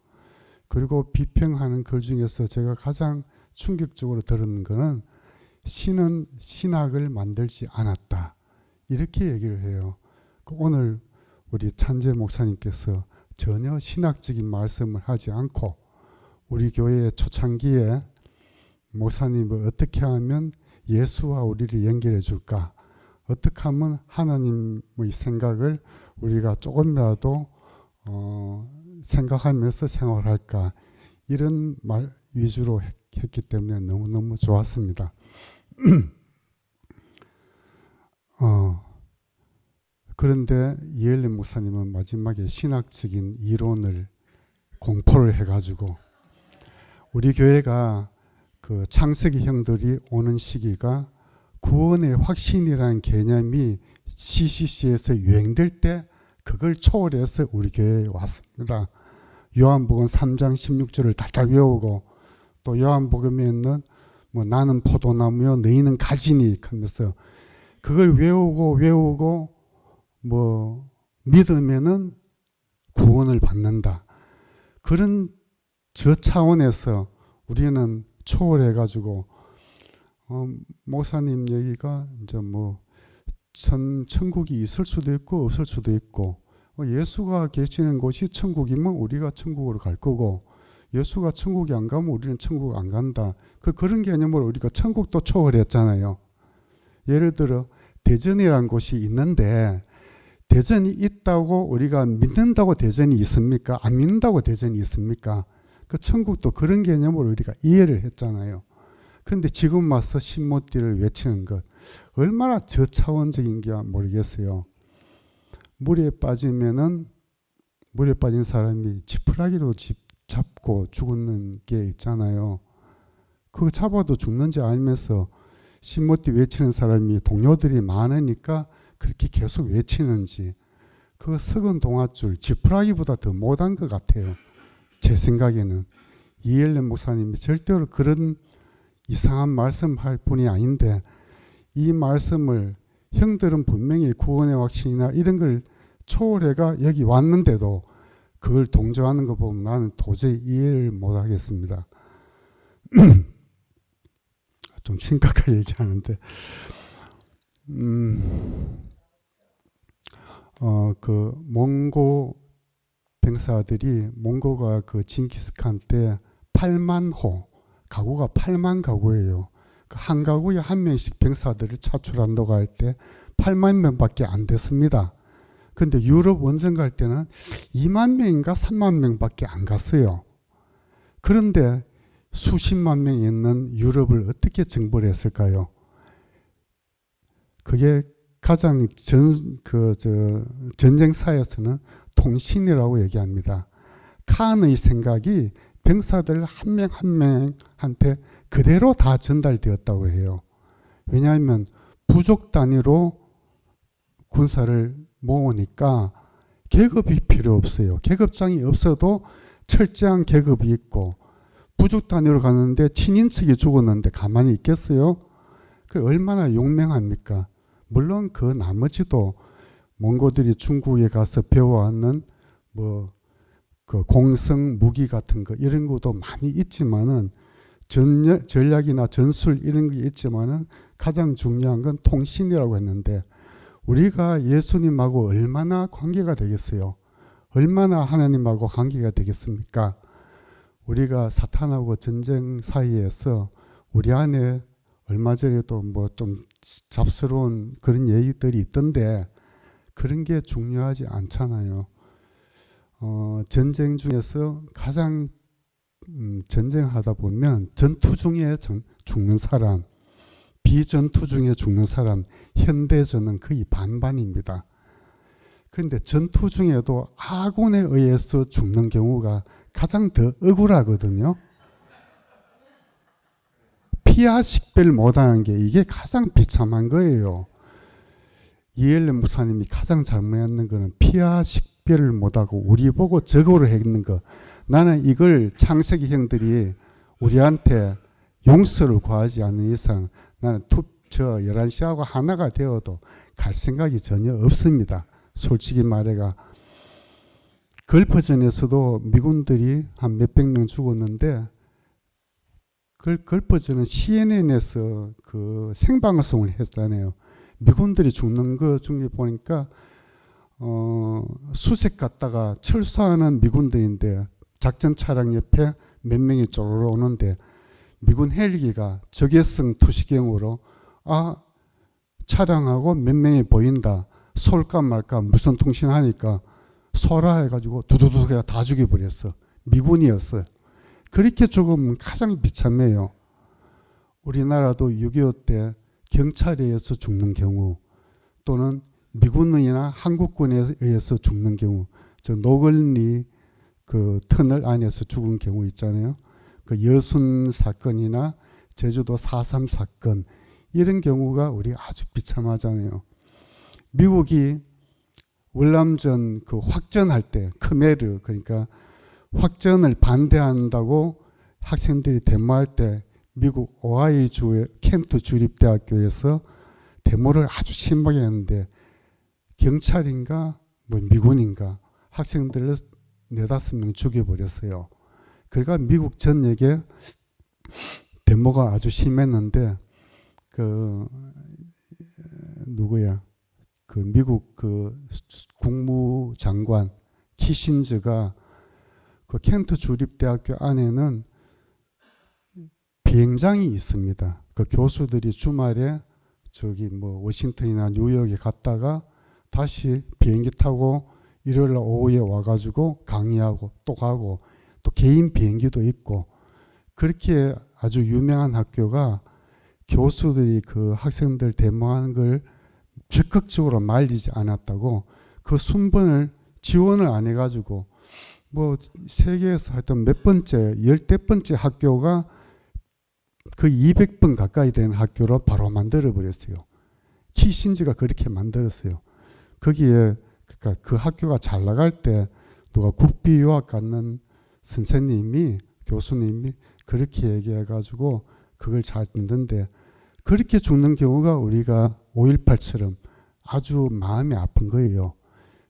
그리고 비평하는 글 중에서 제가 가장 충격적으로 들은 거는 신은 신학을 만들지 않았다 이렇게 얘기를 해요. 오늘 우리 찬재 목사님께서 전혀 신학적인 말씀을 하지 않고 우리 교회의 초창기에 목사님을 어떻게 하면 예수와 우리를 연결해 줄까? 어떻게 하면 하나님의 생각을 우리가 조금이라도 생각하면서 생활할까? 이런 말 위주로 했기 때문에 너무너무 좋았습니다. 그런데 이엘리 목사님은 마지막에 신학적인 이론을 공포를 해가지고 우리 교회가 그 창세기 형들이 오는 시기가 구원의 확신이라는 개념이 CCC에서 유행될 때 그걸 초월해서 우리 교회에 왔습니다. 요한복음 3장 16절을 달달 외우고 또 요한복음에 있는 뭐 나는 포도나무요 너희는 가지니 하면서 그걸 외우고 뭐 믿으면은 구원을 받는다. 그런 저 차원에서 우리는 초월해가지고 목사님 얘기가 이제 뭐 천국이 있을 수도 있고 없을 수도 있고 예수가 계시는 곳이 천국이면 우리가 천국으로 갈 거고 예수가 천국이 안 가면 우리는 천국 안 간다. 그런 개념으로 우리가 천국도 초월했잖아요. 예를 들어 대전이라는 곳이 있는데 대전이 있다고 우리가 믿는다고 대전이 있습니까? 안 믿는다고 대전이 있습니까? 그 천국도 그런 개념으로 우리가 이해를 했잖아요. 그런데 지금 와서 신모띠를 외치는 것 얼마나 저차원적인지 모르겠어요. 물에 빠지면은 물에 빠진 사람이 지푸라기로 잡고 죽는 게 있잖아요. 그거 잡아도 죽는지 알면서 신모띠 외치는 사람이 동료들이 많으니까 그렇게 계속 외치는지 그 썩은 동아줄 지푸라기보다 더 못한 것 같아요. 제 생각에는 이엘렌 목사님이 절대로 그런 이상한 말씀할 분이 아닌데 이 말씀을 형들은 분명히 구원의 확신이나 이런 걸 초월해가 여기 왔는데도 그걸 동조하는 거 보면 나는 도저히 이해를 못하겠습니다. 좀 심각하게 얘기하는데 그 몽고 병사들이 몽고가 그 징기스칸 때 8만 호 가구가 8만 가구예요. 한 가구에 한 명씩 병사들을 차출한다고 할 때 8만 명밖에 안 됐습니다. 근데 유럽 원정 갈 때는 2만 명인가 3만 명밖에 안 갔어요. 그런데 수십만 명이 있는 유럽을 어떻게 정벌 했을까요? 그게 가장 전쟁사에서는 통신이라고 얘기합니다. 칸의 생각이 병사들 한 명 한 명한테 그대로 다 전달되었다고 해요. 왜냐하면 부족 단위로 군사를 모으니까 계급이 필요 없어요. 계급장이 없어도 철저한 계급이 있고 부족 단위로 가는데 친인척이 죽었는데 가만히 있겠어요? 그 얼마나 용맹합니까? 물론 그 나머지도 몽고들이 중국에 가서 배워왔는 뭐 그 공성 무기 같은 거 이런 것도 많이 있지만은 전략이나 전술 이런 게 있지만은 가장 중요한 건 통신이라고 했는데 우리가 예수님하고 얼마나 관계가 되겠어요? 얼마나 하나님하고 관계가 되겠습니까? 우리가 사탄하고 전쟁 사이에서 우리 안에 얼마 전에도 뭐 좀 잡스러운 그런 얘기들이 있던데 그런 게 중요하지 않잖아요. 전쟁 중에서 가장 전쟁하다 보면 전투 중에 죽는 사람, 비전투 중에 죽는 사람, 현대전은 거의 반반입니다. 그런데 전투 중에도 아군에 의해서 죽는 경우가 가장 더 억울하거든요. 피하 식별 못하는 게 이게 가장 비참한 거예요. 이엘렌 목사님이 가장 잘못했는 거는 피하 식별을 못하고 우리 보고 적으로 했는 거. 나는 이걸 창세기 형들이 우리한테 용서를 구하지 않는 이상 나는 저 11시하고 하나가 되어도 갈 생각이 전혀 없습니다. 솔직히 말해가 걸퍼전에서도 미군들이 한 몇백 명 죽었는데 걸퍼전은 CNN에서 그 생방송을 했잖아요. 미군들이 죽는 거 중에 보니까 수색 갔다가 철수하는 미군들인데 작전 차량 옆에 몇 명이 쪼르르 오는데 미군 헬기가 적외선 투시경으로 차량하고 몇 명이 보인다. 쏠까 말까 무선 통신하니까 쏘라 해가지고 두두두 다 죽여버렸어. 미군이었어요. 그렇게 죽으면 가장 비참해요. 우리나라도 6.25 때 경찰에 의해서 죽는 경우 또는 미군이나 한국군에 의해서 죽는 경우 저 노걸리 그 터널 안에서 죽은 경우 있잖아요. 그 여순 사건이나 제주도 4.3 사건 이런 경우가 우리 아주 비참하잖아요. 미국이 월남전 그 확전할 때 크메르 그러니까 확전을 반대한다고 학생들이 데모할 때 미국 오하이주의 켄트 주립대학교에서 데모를 아주 심하게 했는데 경찰인가 뭐 미군인가 학생들을 4-5명 죽여버렸어요. 그러니까 미국 전역에 데모가 아주 심했는데 그 누구야 그 미국 그 국무장관 키신저가 그 켄트 주립대학교 안에는 비행장이 있습니다. 그 교수들이 주말에 저기 뭐 워싱턴이나 뉴욕에 갔다가 다시 비행기 타고 일요일 오후에 와가지고 강의하고 또 가고 또 개인 비행기도 있고 그렇게 아주 유명한 학교가 교수들이 그 학생들 데모하는 걸 적극적으로 말리지 않았다고 그 순번을 지원을 안 해가지고 뭐 세계에서 하여튼 몇 번째 10번째 학교가 그 200번 가까이 되는 학교로 바로 만들어 버렸어요. 키신저가 그렇게 만들었어요. 거기에 그러니까 그 학교가 잘 나갈 때 누가 국비 유학 갔는 선생님이 교수님이 그렇게 얘기해 가지고 그걸 잘 듣는데 그렇게 죽는 경우가 우리가 5.18처럼 아주 마음이 아픈 거예요.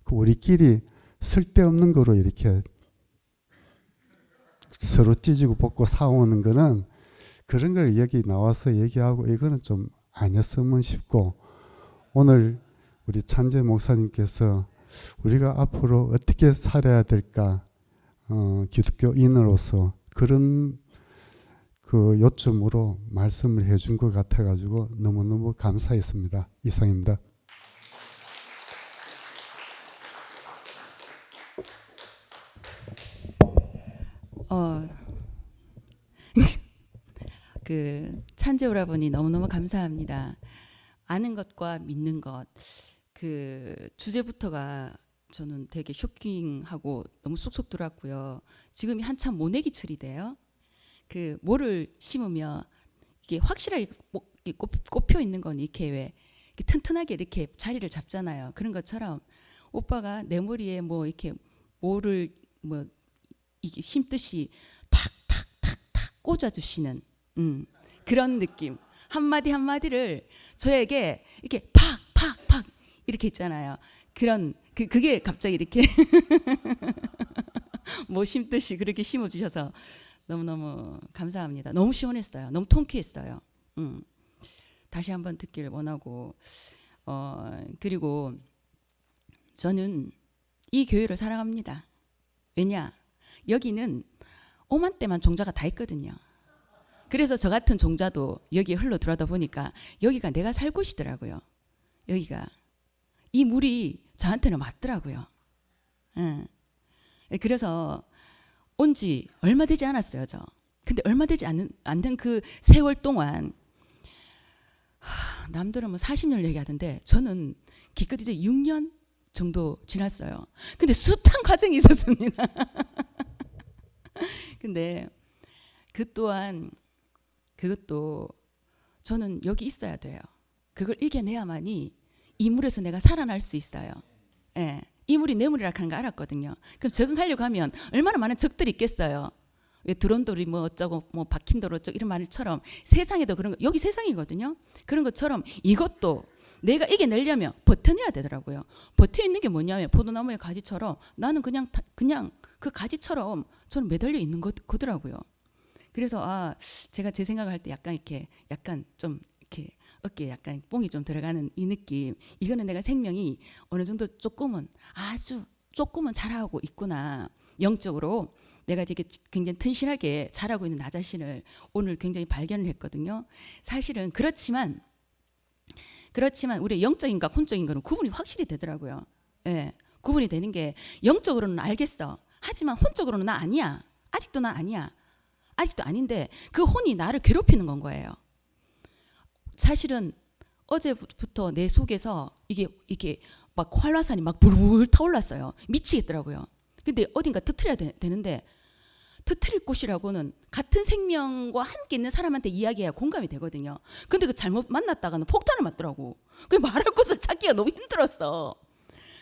그 우리끼리 쓸데없는 거로 이렇게 서로 찢고 벗고 싸우는 거는 그런 걸 여기 나와서 얘기하고 이거는 좀 아니었으면 싶고 오늘 우리 찬재 목사님께서 우리가 앞으로 어떻게 살아야 될까 기독교인으로서 그런 그 요점으로 말씀을 해준 것 같아가지고 너무너무 감사했습니다. 이상입니다. 그 찬재 오라버니 너무너무 감사합니다. 아는 것과 믿는 것 그 주제부터가 저는 되게 쇼킹하고 너무 쏙쏙 들어왔고요. 지금이 한참 모내기철이돼요. 그 모를 심으면 이게 확실하게 꼽혀 있는 건 이렇게 왜 이렇게 튼튼하게 이렇게 자리를 잡잖아요. 그런 것처럼 오빠가 내 머리에 뭐 이렇게 모를 뭐 이게 심듯이 탁탁탁탁 꽂아주시는 그런 느낌. 한마디 한마디를 저에게 이렇게 팍팍팍 이렇게 있잖아요. 그런 그게 갑자기 이렇게 뭐 심듯이 그렇게 심어주셔서 너무너무 감사합니다. 너무 시원했어요. 너무 통쾌했어요. 다시 한번 듣기를 원하고 그리고 저는 이 교회를 사랑합니다. 왜냐? 여기는 오만때만 종자가 다 있거든요. 그래서 저 같은 종자도 여기에 흘러 들어다 보니까 여기가 내가 살 곳이더라고요. 여기가 이 물이 저한테는 맞더라고요. 그래서 온 지 얼마 되지 않았어요, 저. 근데 얼마 되지 않는 그 세월 동안 남들은 뭐 40년 얘기하던데 저는 기껏 이제 6년 정도 지났어요. 근데 숱한 과정이 있었습니다. 근데 그 또한 그것도 저는 여기 있어야 돼요. 그걸 이겨내야만이 이 물에서 내가 살아날 수 있어요. 예. 이 물이 내 물이라 하는 거 알았거든요. 그럼 적응하려고 하면 얼마나 많은 적들이 있겠어요. 왜 드론돌이 뭐 어쩌고 뭐 박힌돌 어쩌고 이런 말처럼 세상에도 그런 거, 여기 세상이거든요. 그런 것처럼 이것도 내가 이겨내려면 버텨내야 되더라고요. 버텨 있는 게 뭐냐면 포도나무의 가지처럼 나는 그냥 그 가지처럼 저는 매달려 있는 거더라고요. 그래서 제가 제 생각을 할 때 약간 이렇게 약간 좀 이렇게 어깨에 약간 뽕이 좀 들어가는 이 느낌. 이거는 내가 생명이 어느 정도 조금은 아주 조금은 자라고 있구나. 영적으로 내가 이렇게 굉장히 튼실하게 자라고 있는 나 자신을 오늘 굉장히 발견을 했거든요. 사실은 그렇지만 우리 영적인 것, 혼적인 거는 구분이 확실히 되더라고요. 예, 구분이 되는 게 영적으로는 알겠어. 하지만 혼적으로는 나 아니야. 아직도 나 아니야. 아직도 아닌데 그 혼이 나를 괴롭히는 건 거예요. 사실은 어제부터 내 속에서 이게 막 활화산이 막 불불 타올랐어요. 미치겠더라고요. 근데 어딘가 터뜨려야 되는데 터뜨릴 곳이라고는 같은 생명과 함께 있는 사람한테 이야기해야 공감이 되거든요. 근데 그 잘못 만났다가는 폭탄을 맞더라고. 그 말할 곳을 찾기가 너무 힘들었어.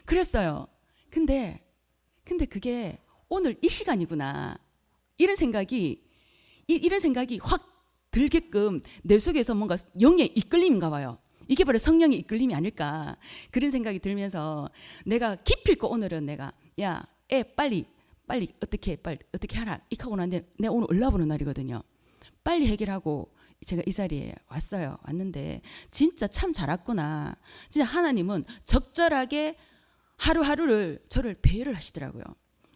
그랬어요. 근데 그게 오늘 이 시간이구나. 이런 생각이 확 들게끔 내 속에서 뭔가 영의 이끌림인가 봐요. 이게 바로 성령의 이끌림이 아닐까. 그런 생각이 들면서 내가 기필코 오늘은 내가 야, 애 빨리 어떻게 하라. 이렇게 하고 나는데 내가 오늘 올라보는 날이거든요. 빨리 해결하고 제가 이 자리에 왔는데 진짜 참 잘 왔구나. 진짜 하나님은 적절하게 하루하루를 저를 배려를 하시더라고요.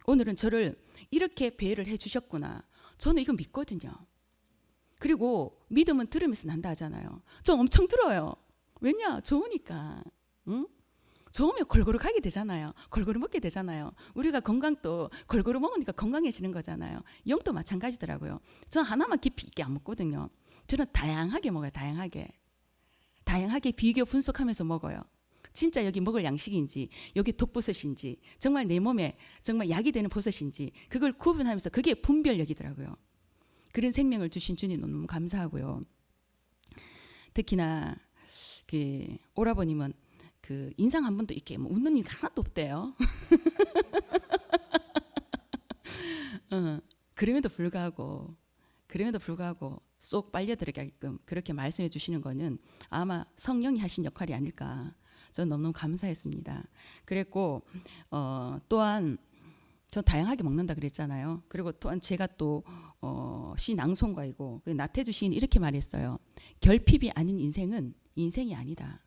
오늘은 저를 이렇게 배려를 해주셨구나. 저는 이거 믿거든요. 그리고 믿음은 들으면서 난다 하잖아요. 저 엄청 들어요. 왜냐? 좋으니까. 응? 좋으면 골고루 가게 되잖아요. 골고루 먹게 되잖아요. 우리가 건강도 골고루 먹으니까 건강해지는 거잖아요. 영도 마찬가지더라고요. 저는 하나만 깊이 있게 안 먹거든요. 저는 다양하게 먹어요. 다양하게 비교 분석하면서 먹어요. 진짜 여기 먹을 양식인지 여기 독버섯인지 정말 내 몸에 정말 약이 되는 버섯인지 그걸 구분하면서 그게 분별력이더라고요. 그런 생명을 주신 주님 너무 감사하고요. 특히나 그 오라버님은 그 인상 한 번도 이렇게 뭐 웃는 일 하나도 없대요. 그럼에도 불구하고 쏙 빨려들어가게끔 그렇게 말씀해 주시는 거는 아마 성령이 하신 역할이 아닐까. 저는 너무너무 감사했습니다. 그랬고 또한 저 다양하게 먹는다 그랬잖아요. 그리고 또한 제가 또 시 낭송가이고 나태주 시인이 이렇게 말했어요. 결핍이 아닌 인생은 인생이 아니다.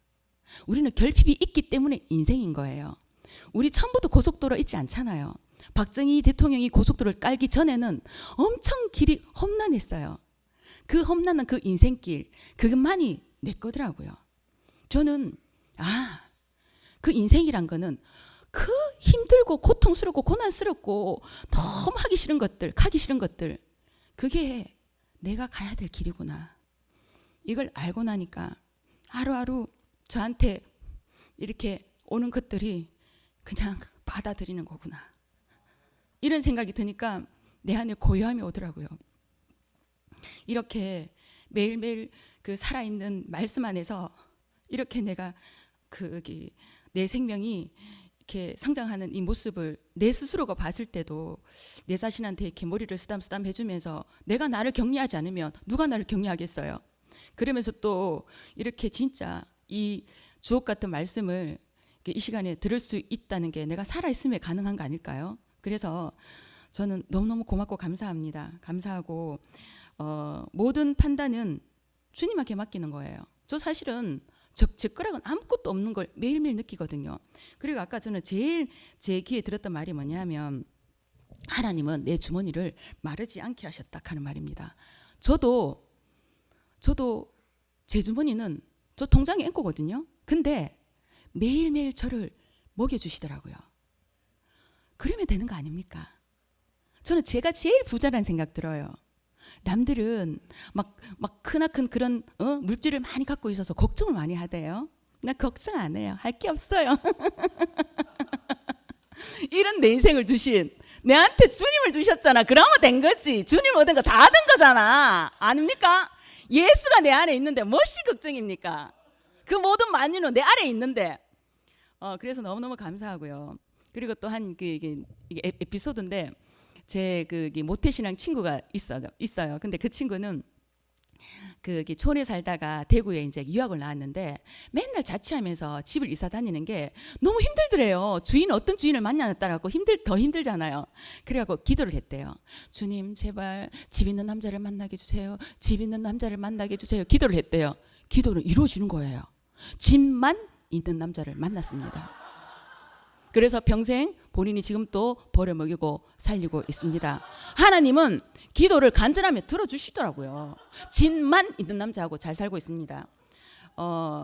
우리는 결핍이 있기 때문에 인생인 거예요. 우리 처음부터 고속도로 있지 않잖아요. 박정희 대통령이 고속도로를 깔기 전에는 엄청 길이 험난했어요. 그 험난한 그 인생길 그것만이 내 거더라고요. 저는 그 인생이란 거는 그 힘들고 고통스럽고 고난스럽고 너무 하기 싫은 것들 가기 싫은 것들 그게 내가 가야 될 길이구나. 이걸 알고 나니까 하루하루 저한테 이렇게 오는 것들이 그냥 받아들이는 거구나. 이런 생각이 드니까 내 안에 고요함이 오더라고요. 이렇게 매일매일 그 살아있는 말씀 안에서 이렇게 내가 내 생명이 이렇게 성장하는 이 모습을 내 스스로가 봤을 때도 내 자신한테 이렇게 머리를 쓰담쓰담 해주면서 내가 나를 격려하지 않으면 누가 나를 격려하겠어요. 그러면서 또 이렇게 진짜 이 주옥 같은 말씀을 이 시간에 들을 수 있다는 게 내가 살아있음에 가능한 거 아닐까요? 그래서 저는 너무너무 고맙고 감사합니다. 감사하고 모든 판단은 주님한테 맡기는 거예요. 저 사실은 제 거랑은 아무것도 없는 걸 매일매일 느끼거든요. 그리고 아까 저는 제일 제 귀에 들었던 말이 뭐냐면 하나님은 내 주머니를 마르지 않게 하셨다 하는 말입니다. 저도 제 주머니는 저 통장에 앵꼬거든요. 근데 매일매일 저를 먹여주시더라고요. 그러면 되는 거 아닙니까? 저는 제가 제일 부자라는 생각 들어요. 남들은 막 크나큰 그런 물질을 많이 갖고 있어서 걱정을 많이 하대요. 나 걱정 안 해요. 할 게 없어요. 이런 내 인생을 주신 내한테 주님을 주셨잖아. 그러면 된 거지. 주님 얻은 거 다 된 거잖아. 아닙니까? 예수가 내 안에 있는데 무엇이 걱정입니까? 그 모든 만유는 내 안에 있는데. 그래서 너무너무 감사하고요. 그리고 또 한 이게 에피소드인데 제 모태신앙 친구가 있어요. 근데 그 친구는 촌에 살다가 대구에 이제 유학을 나왔는데 맨날 자취하면서 집을 이사 다니는 게 너무 힘들더래요. 어떤 주인을 만났다라고 더 힘들잖아요. 그래갖고 기도를 했대요. 주님 제발 집 있는 남자를 만나게 해주세요. 집 있는 남자를 만나게 해주세요. 기도를 했대요. 기도는 이루어지는 거예요. 집만 있는 남자를 만났습니다. 그래서 평생 본인이 지금 또 벌어먹이고 살리고 있습니다. 하나님은 기도를 간절하면 들어주시더라고요. 집만 있는 남자하고 잘 살고 있습니다.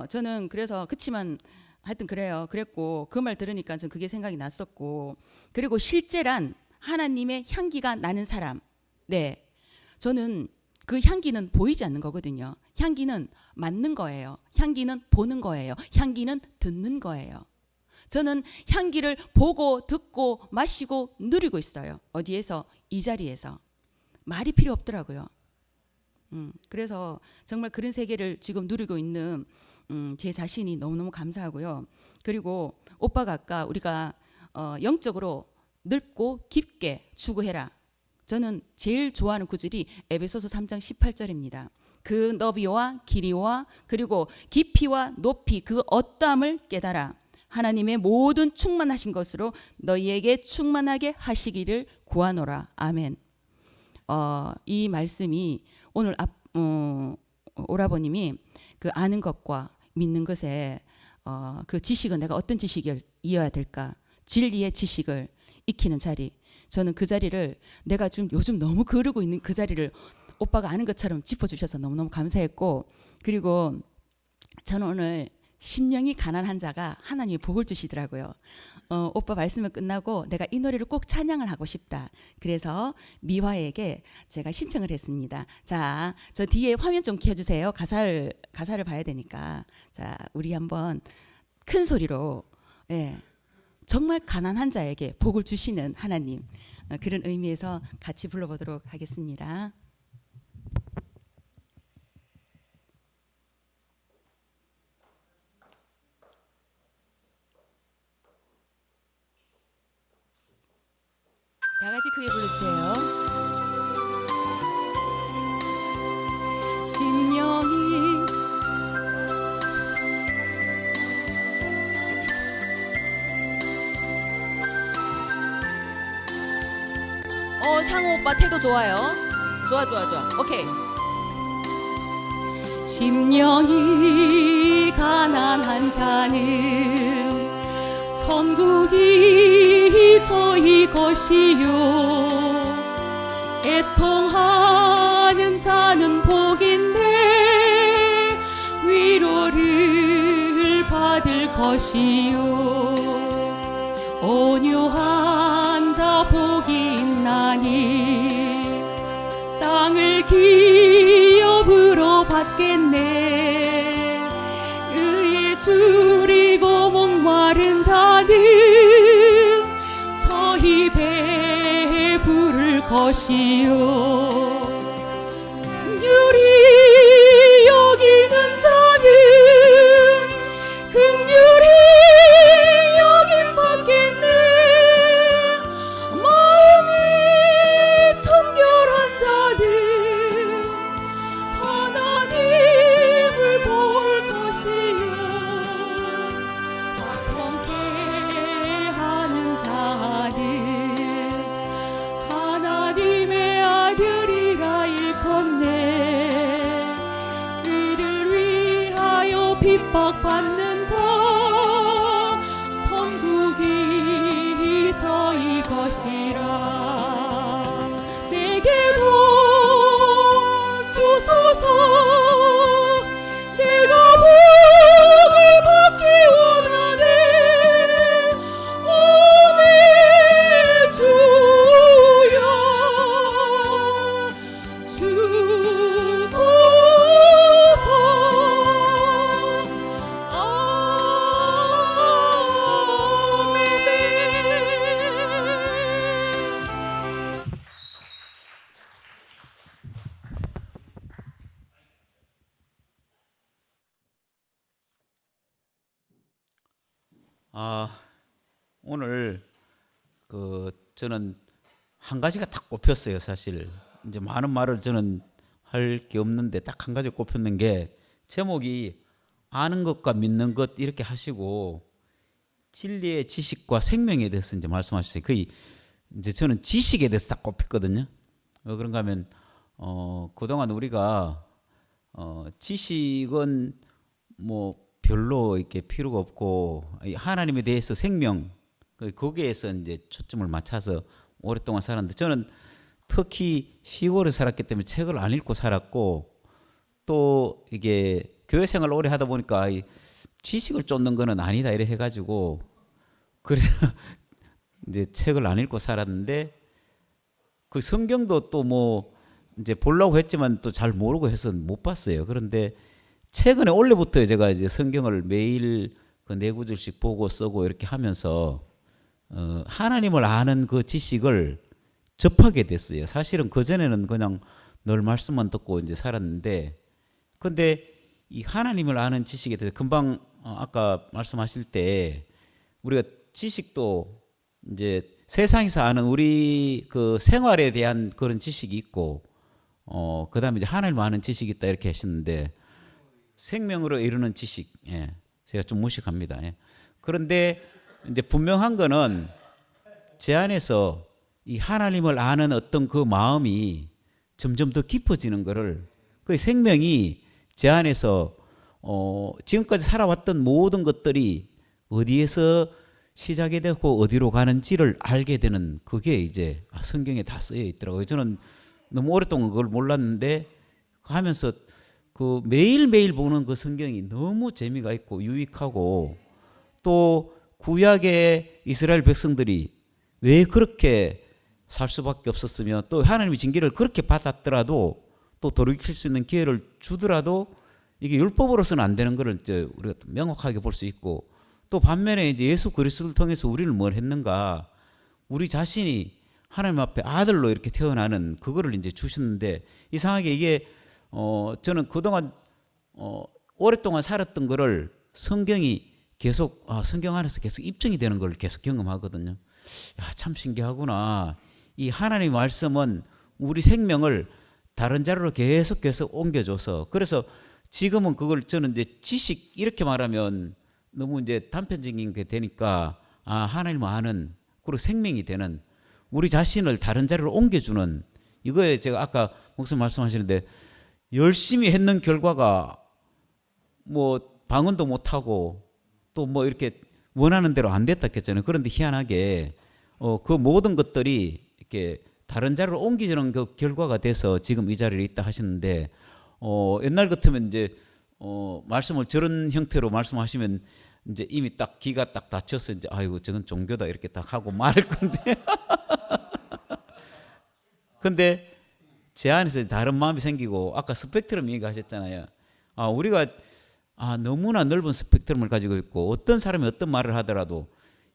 저는 그래서 그치만 하여튼 그랬고 그 말 들으니까 전 그게 생각이 났었고 그리고 실제란 하나님의 향기가 나는 사람. 네, 저는 그 향기는 보이지 않는 거거든요. 향기는 맡는 거예요. 향기는 보는 거예요. 향기는 듣는 거예요. 저는 향기를 보고 듣고 마시고 누리고 있어요. 어디에서? 이 자리에서. 말이 필요 없더라고요. 그래서 정말 그런 세계를 지금 누리고 있는 제 자신이 너무너무 감사하고요. 그리고 오빠가 아까 우리가 영적으로 넓고 깊게 추구해라. 저는 제일 좋아하는 구절이 에베소서 3장 18절입니다. 그 너비와 길이와 그리고 깊이와 높이 그 어떠함을 깨달아 하나님의 모든 충만하신 것으로 너희에게 충만하게 하시기를 구하노라. 아멘. 이 말씀이 오늘 오라버님이 그 아는 것과 믿는 것에 그 지식은 내가 어떤 지식이어야 될까? 진리의 지식을 익히는 자리. 저는 그 자리를 내가 지금 요즘 너무 거르고 있는 그 자리를 오빠가 아는 것처럼 짚어주셔서 너무너무 감사했고 그리고 저는 오늘 심령이 가난한 자가 하나님이 복을 주시더라고요. 오빠 말씀을 끝나고 내가 이 노래를 꼭 찬양을 하고 싶다. 그래서 미화에게 제가 신청을 했습니다. 자, 저 뒤에 화면 좀 켜주세요. 가사를 봐야 되니까. 자, 우리 한번 큰 소리로 정말 가난한 자에게 복을 주시는 하나님 그런 의미에서 같이 불러보도록 하겠습니다. 다 같이 크게 불러주세요. 심령이 상호 오빠 태도 좋아요. 좋아. 오케이. 심령이 가난한 자는 천국이 저희 것이요 애통하는 자는 복인데 위로를 받을 것이요 온유한 자 복이 있나니 땅을 기업으로 받겠네 의에 줄이고 목마른 자는 저희 배부를 것이요 긍휼히 여기는 자는 긍휼히 여김 받겠네 받는 자 천국이 저희 것이라 내게도 주소서 내가 복을 받기 원하네 오메 주여 주소서 아멘. 오늘 저는 한 가지가 딱 꼽혔어요. 사실 이제 많은 말을 저는 할 게 없는데 딱 한 가지 꼽혔는 게 제목이 아는 것과 믿는 것 이렇게 하시고 진리의 지식과 생명에 대해서 이제 말씀하셨어요. 거의 이제 저는 지식에 대해서 딱 꼽혔거든요. 왜 그런가 하면 그동안 우리가 지식은 뭐 별로 이렇게 필요가 없고 하나님에 대해서 생명 거기에서 이제 초점을 맞춰서 오랫동안 살았는데 저는 특히 시골에 살았기 때문에 책을 안 읽고 살았고 또 이게 교회 생활을 오래 하다 보니까 이 지식을 쫓는 거는 아니다 이래 해가지고 그래서 이제 책을 안 읽고 살았는데 그 성경도 또 뭐 이제 보려고 했지만 또 잘 모르고 해서 못 봤어요. 그런데 최근에 원래부터 제가 이제 성경을 매일 그 4구절씩 보고 쓰고 이렇게 하면서 하나님을 아는 그 지식을 접하게 됐어요. 사실은 그전에는 그냥 늘 말씀만 듣고 이제 살았는데 근데 이 하나님을 아는 지식에 대해서 금방 아까 말씀하실 때 우리가 지식도 이제 세상에서 아는 우리 그 생활에 대한 그런 지식이 있고 그다음에 이제 하나님을 아는 지식이 있다 이렇게 하셨는데 생명으로 이루는 지식, 예, 제가 좀 무식합니다. 예. 그런데 이제 분명한 거는 제 안에서 이 하나님을 아는 어떤 그 마음이 점점 더 깊어지는 거를 그 생명이 제 안에서 지금까지 살아왔던 모든 것들이 어디에서 시작이 되고 어디로 가는지를 알게 되는 그게 이제 성경에 다 쓰여 있더라고요. 저는 너무 오랫동안 그걸 몰랐는데 하면서 그 매일매일 보는 그 성경이 너무 재미가 있고 유익하고 또 구약의 이스라엘 백성들이 왜 그렇게 살 수밖에 없었으며 또 하나님의 징계를 그렇게 받았더라도 또 돌이킬 수 있는 기회를 주더라도 이게 율법으로서는 안 되는 것을 이제 우리가 명확하게 볼 수 있고 또 반면에 이제 예수 그리스도를 통해서 우리를 뭘 했는가 우리 자신이 하나님 앞에 아들로 이렇게 태어나는 그거를 이제 주셨는데 이상하게 이게 저는 그동안 오랫동안 살았던 거를 성경이 계속 성경 안에서 계속 입증이 되는 걸 계속 경험하거든요. 야, 참 신기하구나. 이 하나님의 말씀은 우리 생명을 다른 자리로 계속 옮겨줘서 그래서 지금은 그걸 저는 이제 지식 이렇게 말하면 너무 이제 단편적인 게 되니까 하나님을 아는 그리고 생명이 되는 우리 자신을 다른 자리로 옮겨주는 이거에 제가 아까 목사님 말씀하시는데 열심히 했는 결과가 뭐 방언도 못하고 또 뭐 이렇게 원하는 대로 안 됐다 했잖아요. 그런데 희한하게 그 모든 것들이 이렇게 다른 자리로 옮기는 그 결과가 돼서 지금 이 자리에 있다 하시는데 옛날 같으면 이제 말씀을 저런 형태로 말씀하시면 이제 이미 딱 기가 딱 닫혀서 이제 아이고 저건 종교다 이렇게 딱 하고 말할 건데 근데 제 안에서 다른 마음이 생기고 아까 스펙트럼 얘기하셨잖아요. 우리가 너무나 넓은 스펙트럼을 가지고 있고 어떤 사람이 어떤 말을 하더라도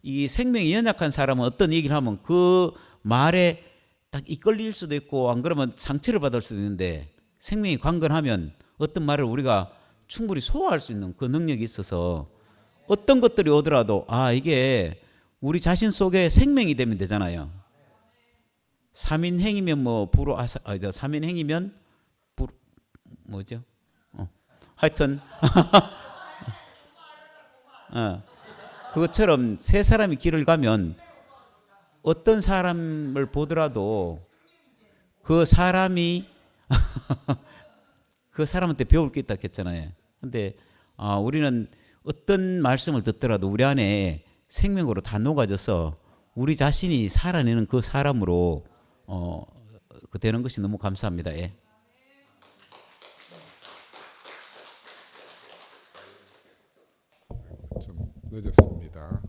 이 생명이 연약한 사람은 어떤 얘기를 하면 그 말에 딱 이끌릴 수도 있고 안 그러면 상처를 받을 수도 있는데 생명이 강건하면 어떤 말을 우리가 충분히 소화할 수 있는 그 능력이 있어서 어떤 것들이 오더라도 이게 우리 자신 속에 생명이 되면 되잖아요. 삼인행이면 뭐 삼인행이면 뭐죠? 하여튼 그것처럼 세 사람이 길을 가면 어떤 사람을 보더라도 그 사람이 그 사람한테 배울 게 있다 했잖아요. 근데 우리는 어떤 말씀을 듣더라도 우리 안에 생명으로 다 녹아져서 우리 자신이 살아내는 그 사람으로 그 되는 것이 너무 감사합니다. 예. 좀 늦었습니다.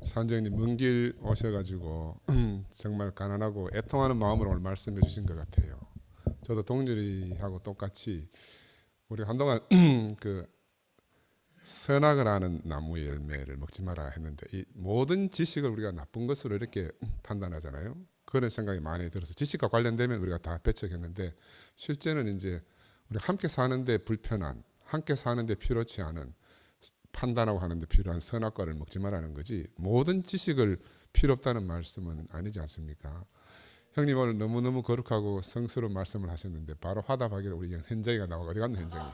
산정님 먼 길 오셔가지고 정말 가난하고 애통하는 마음으로 오늘 말씀해 주신 것 같아요. 저도 동렬이하고 똑같이 우리 한동안 그 선악을 하는 나무의 열매를 먹지 마라 했는데 이 모든 지식을 우리가 나쁜 것으로 이렇게 판단하잖아요. 그런 생각이 많이 들어서 지식과 관련되면 우리가 다 배척했는데 실제는 이제 우리 함께 사는데 불편한, 함께 사는데 필요치 않은 판단하고 하는데 필요한 선악과를 먹지 말라는 거지 모든 지식을 필요 없다는 말씀은 아니지 않습니까? 형님 오늘 너무너무 거룩하고 성스러운 말씀을 하셨는데 바로 화답하기로 우리 현정이가 나오고 어디 갔노 현정이?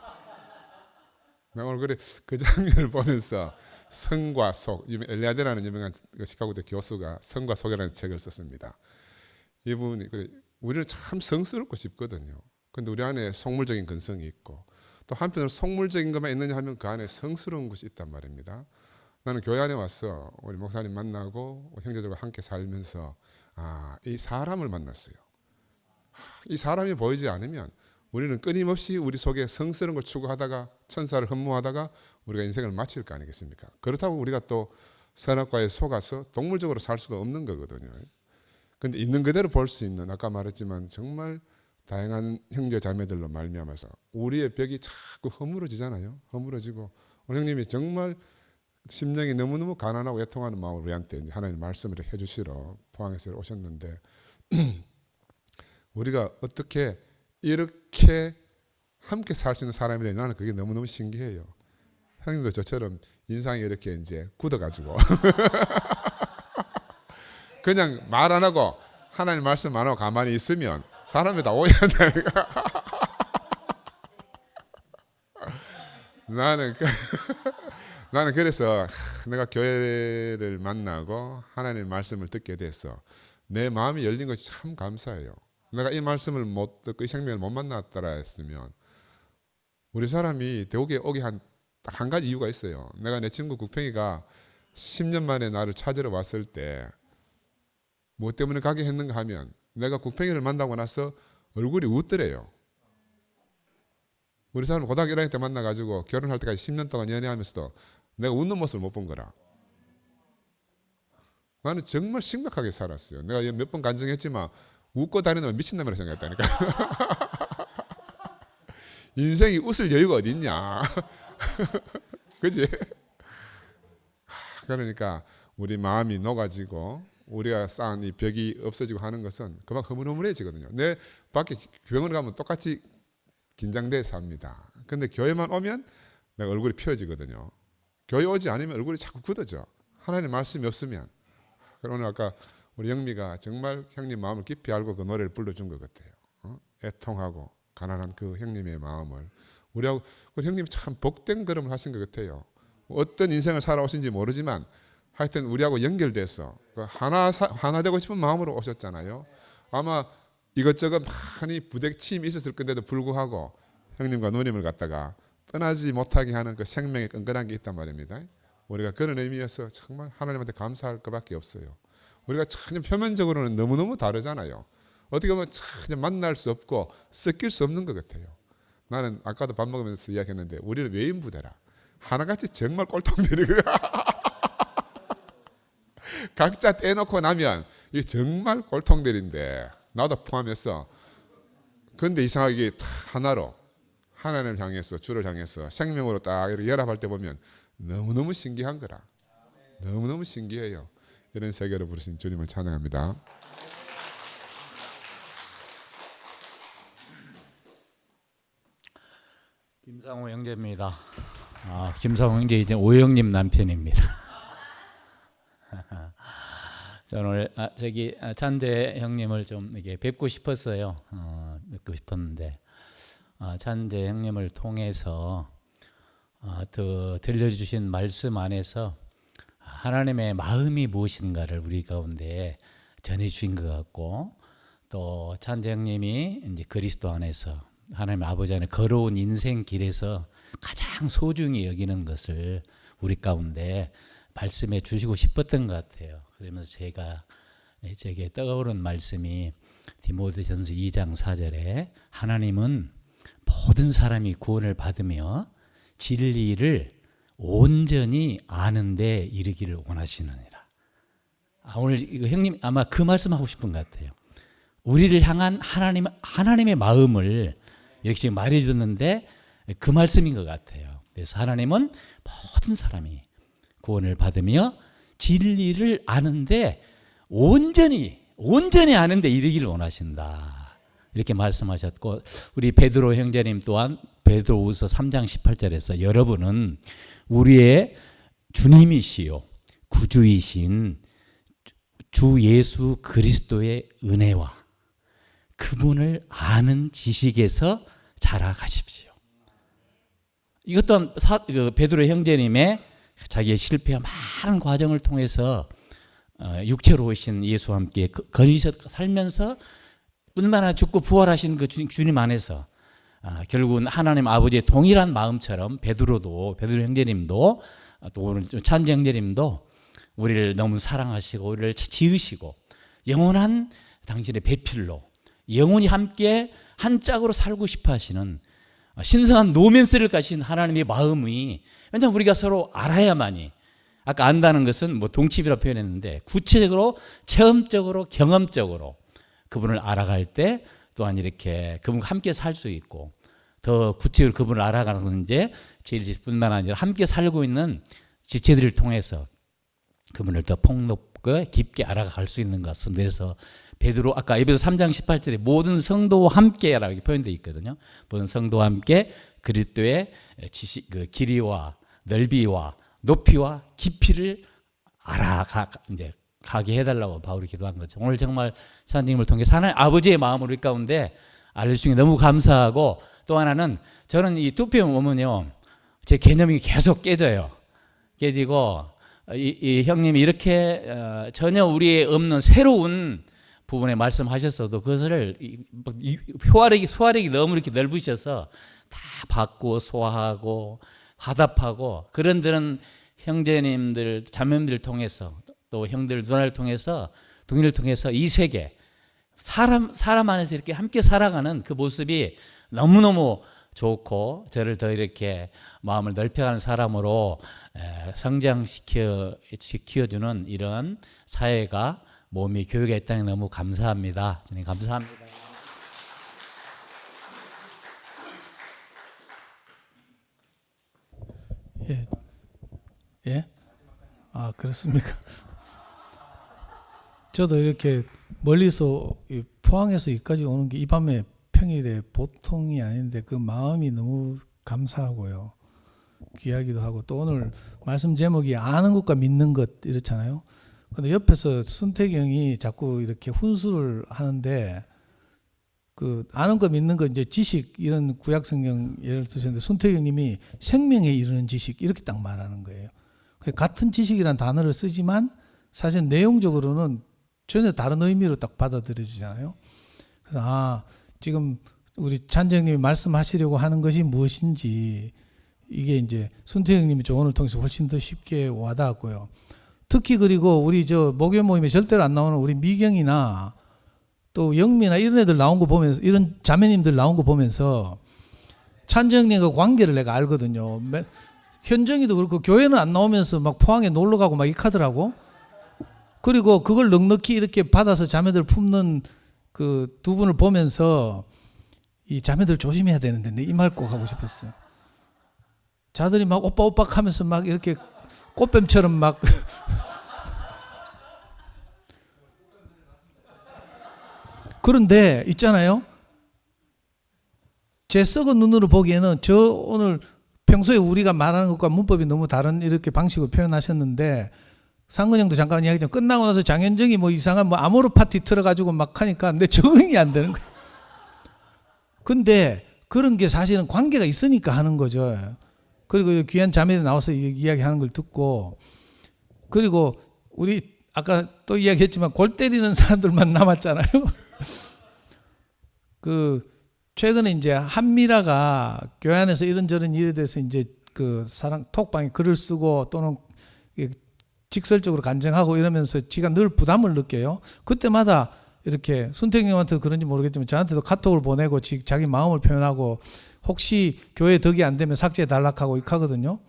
나 오늘 그래 그 장면을 보면서 성과 속, 엘리아데라는 유명한 시카고대 교수가 성과 속이라는 책을 썼습니다. 이분이 그래 우리는 참 성스럽고 싶거든요. 근데 우리 안에 속물적인 근성이 있고 또 한편으로 속물적인 것만 있느냐 하면 그 안에 성스러운 것이 있단 말입니다. 나는 교회 안에 왔어. 우리 목사님 만나고 형제들과 함께 살면서 이 사람을 만났어요. 이 사람이 보이지 않으면 우리는 끊임없이 우리 속에 성스러운 걸 추구하다가 천사를 흠모하다가 우리가 인생을 마칠 거 아니겠습니까? 그렇다고 우리가 또 선악과에 속아서 동물적으로 살 수도 없는 거거든요. 근데 있는 그대로 볼 수 있는 아까 말했지만 정말 다양한 형제 자매들로 말미암아서 우리의 벽이 자꾸 허물어지잖아요. 허물어지고 오늘 형님이 정말 심령이 너무너무 가난하고 애통하는 마음으로 우리한테 하나님 말씀을 해주시러 포항에서 오셨는데 우리가 어떻게 이렇게 함께 살 수 있는 사람이 되냐 나는 그게 너무너무 신기해요. 형님도 저처럼 인상이 이렇게 이제 굳어가지고 그냥 말 안 하고 하나님 말씀 안 하고 가만히 있으면 사람이 다 오해한다니까. 나는 그래서 내가 교회를 만나고 하나님의 말씀을 듣게 돼서 내 마음이 열린 것이 참 감사해요. 내가 이 말씀을 못 듣고 이 생명을 못 만났더라 했으면 우리 사람이 대옥에 오기 딱 한 가지 이유가 있어요. 내가 내 친구 국평이가 10년 만에 나를 찾으러 왔을 때 뭐 때문에 가게 했는가 하면 내가 국평이를 만나고 나서 얼굴이 웃더래요. 우리 사람 고등학교 1학년 때 만나가지고 결혼할 때까지 10년 동안 연애하면서도 내가 웃는 모습을 못 본 거라. 나는 정말 심각하게 살았어요. 내가 몇 번 간증했지만 웃고 다니는 미친놈이라 생각했다니까. 인생이 웃을 여유가 어디 있냐. 그지? 그러니까 우리 마음이 녹아지고 우리가 쌓은 이 벽이 없어지고 하는 것은 그만 흐물흐물해지거든요. 내 밖에 병원에 가면 똑같이 긴장돼 삽니다. 근데 교회만 오면 내가 얼굴이 펴지거든요. 교회 오지 않으면 얼굴이 자꾸 굳어져. 하나님 말씀이 없으면. 오늘 아까 우리 영미가 정말 형님 마음을 깊이 알고 그 노래를 불러준 것 같아요. 애통하고 가난한 그 형님의 마음을 우리하고 그 형님이 참 복된 걸음을 하신 것 같아요. 어떤 인생을 살아오신지 모르지만 하여튼 우리하고 연결돼서 하나 되고 싶은 마음으로 오셨잖아요. 아마 이것저것 많이 부딪힘이 있었을 건데도 불구하고 형님과 누님을 갖다가 떠나지 못하게 하는 그 생명의 끈끈한 게 있단 말입니다. 우리가 그런 의미에서 정말 하나님한테 감사할 것밖에 없어요. 우리가 전혀 표면적으로는 너무너무 다르잖아요. 어떻게 보면 전혀 만날 수 없고 섞일 수 없는 것 같아요. 나는 아까도 밥 먹으면서 이야기했는데 우리는 외인부대라. 하나같이 정말 꼴통들이고요. 각자 떼놓고 나면 이게 정말 꼴통들인데 나도 포함해서 근데 이상하게 하나로 하나님을 향해서 주를 향해서 생명으로 딱 이렇게 연합할 때 보면 너무너무 신기한 거라. 너무너무 신기해요. 이런 세계로 부르신 주님을 찬양합니다. 김상호 형제입니다. 김상호 형제 이제 오영님 남편입니다. 저는 오늘 찬재 형님을 좀 이게 뵙고 싶었어요. 뵙고 싶었는데 찬재 형님을 통해서 또 들려주신 말씀 안에서 하나님의 마음이 무엇인가를 우리 가운데 전해주신 것 같고 또 찬재 형님이 이제 그리스도 안에서 하나님 아버지 안에 걸어온 인생 길에서 가장 소중히 여기는 것을 우리 가운데 말씀해 주시고 싶었던 것 같아요. 그러면서 제게 떠오른 말씀이 디모데전서 2장 4절에 하나님은 모든 사람이 구원을 받으며 진리를 온전히 아는 데 이르기를 원하시느니라. 오늘 이거 형님 아마 그 말씀하고 싶은 것 같아요. 우리를 향한 하나님의 마음을 이렇게 지금 말해 줬는데 그 말씀인 것 같아요. 그래서 하나님은 모든 사람이 구원을 받으며 진리를 아는데 온전히 아는데 이르기를 원하신다. 이렇게 말씀하셨고, 우리 베드로 형제님 또한 베드로후서 3장 18절에서 여러분은 우리의 주님이시요 구주이신 주 예수 그리스도의 은혜와 그분을 아는 지식에서 자라가십시오. 이것 또한 베드로 형제님의 자기의 실패와 많은 과정을 통해서 육체로 오신 예수와 함께 건지셔 살면서 뿐만 죽고 부활하신 그 주님 안에서 결국은 하나님 아버지의 동일한 마음처럼 베드로 형제님도 또 오늘 찬재 형제님도 우리를 너무 사랑하시고 우리를 지으시고 영원한 당신의 배필로 영원히 함께 한 짝으로 살고 싶어 하시는 신성한 노맨스를 가신 하나님의 마음이, 왜냐하면 우리가 서로 알아야만이, 아까 안다는 것은 뭐 동칩이라고 표현했는데 구체적으로 체험적으로 경험적으로 그분을 알아갈 때 또한 이렇게 그분과 함께 살 수 있고, 더 구체적으로 그분을 알아가는 이제 제일뿐만 아니라 함께 살고 있는 지체들을 통해서 그분을 더 폭넓게 깊게 알아갈 수 있는 것은, 그래서 베드로 아까 에베소 3장 18절에 모든 성도와 함께라고 표현되어 있거든요. 모든 성도와 함께 그리스도의 지식, 그 길이와 넓이와 높이와 깊이를 가게 해달라고 바울이 기도한 거죠. 오늘 정말 사장님을 통해 하나님 아버지의 마음을 우리 가운데 알려주신 게 너무 감사하고, 또 하나는 저는 이 투표 보면요 제 개념이 계속 깨지고 이 형님이 이렇게 전혀 우리에 없는 새로운 부분에 말씀하셨어도 그것을 소화력이 너무 이렇게 넓으셔서 다 받고 소화하고 화답하고, 그런 형제님들 자매님들을 통해서 또 형들 누나를 통해서 동일을 통해서 이 세계 사람 안에서 이렇게 함께 살아가는 그 모습이 너무너무 좋고, 저를 더 이렇게 마음을 넓혀가는 사람으로 성장시켜주는 이런 사회가 몸이 교육에 있다니 너무 감사합니다. 주님 감사합니다. 예? 아, 그렇습니까? 저도 이렇게 멀리서 포항에서 여기까지 오는 게 이 밤에 평일에 보통이 아닌데 그 마음이 너무 감사하고요. 귀하기도 하고, 또 오늘 말씀 제목이 아는 것과 믿는 것 이렇잖아요. 근데 옆에서 순태경이 자꾸 이렇게 훈수를 하는데, 그 아는 거 믿는 거 이제 지식 이런 구약 성경 예를 드셨는데 순태경님이 생명에 이르는 지식 이렇게 딱 말하는 거예요. 같은 지식이란 단어를 쓰지만 사실 내용적으로는 전혀 다른 의미로 딱 받아들여지잖아요. 그래서 지금 우리 찬정님이 말씀하시려고 하는 것이 무엇인지 이게 이제 순태경님이 조언을 통해서 훨씬 더 쉽게 와닿았고요. 특히 그리고 우리 저 목요 모임에 절대로 안 나오는 우리 미경이나 또 영미나 이런 애들 나온 거 보면서, 이런 자매님들 나온 거 보면서 찬정님과 관계를 내가 알거든요. 현정이도 그렇고 교회는 안 나오면서 막 포항에 놀러 가고 막 이카더라고. 그리고 그걸 넉넉히 이렇게 받아서 자매들 품는 그 두 분을 보면서 이 자매들 조심해야 되는데 내 이 말 꼭 하고 싶었어요. 자들이 막 오빠 하면서 막 이렇게 꽃뱀처럼 막 그런데 있잖아요. 제 썩은 눈으로 보기에는 저 오늘 평소에 우리가 말하는 것과 문법이 너무 다른 이렇게 방식으로 표현하셨는데, 상근형도 잠깐 이야기 좀 끝나고 나서 장현정이 뭐 이상한 뭐 아모르 파티 틀어가지고 막 하니까 내 적응이 안 되는 거예요. 근데 그런 게 사실은 관계가 있으니까 하는 거죠. 그리고 귀한 자매들 나와서 이야기하는 걸 듣고, 그리고 우리 아까 또 이야기했지만 골 때리는 사람들만 남았잖아요. 그 최근에 이제 한미라가 교회 안에서 이런저런 일에 대해서 이제 그 사랑 톡방에 글을 쓰고 또는 직설적으로 간증하고 이러면서 지가 늘 부담을 느껴요. 그때마다 이렇게 순택님한테 그런지 모르겠지만 저한테도 카톡을 보내고 자기 마음을 표현하고 혹시 교회 덕이 안 되면 삭제해 달라고 이렇게 하거든요.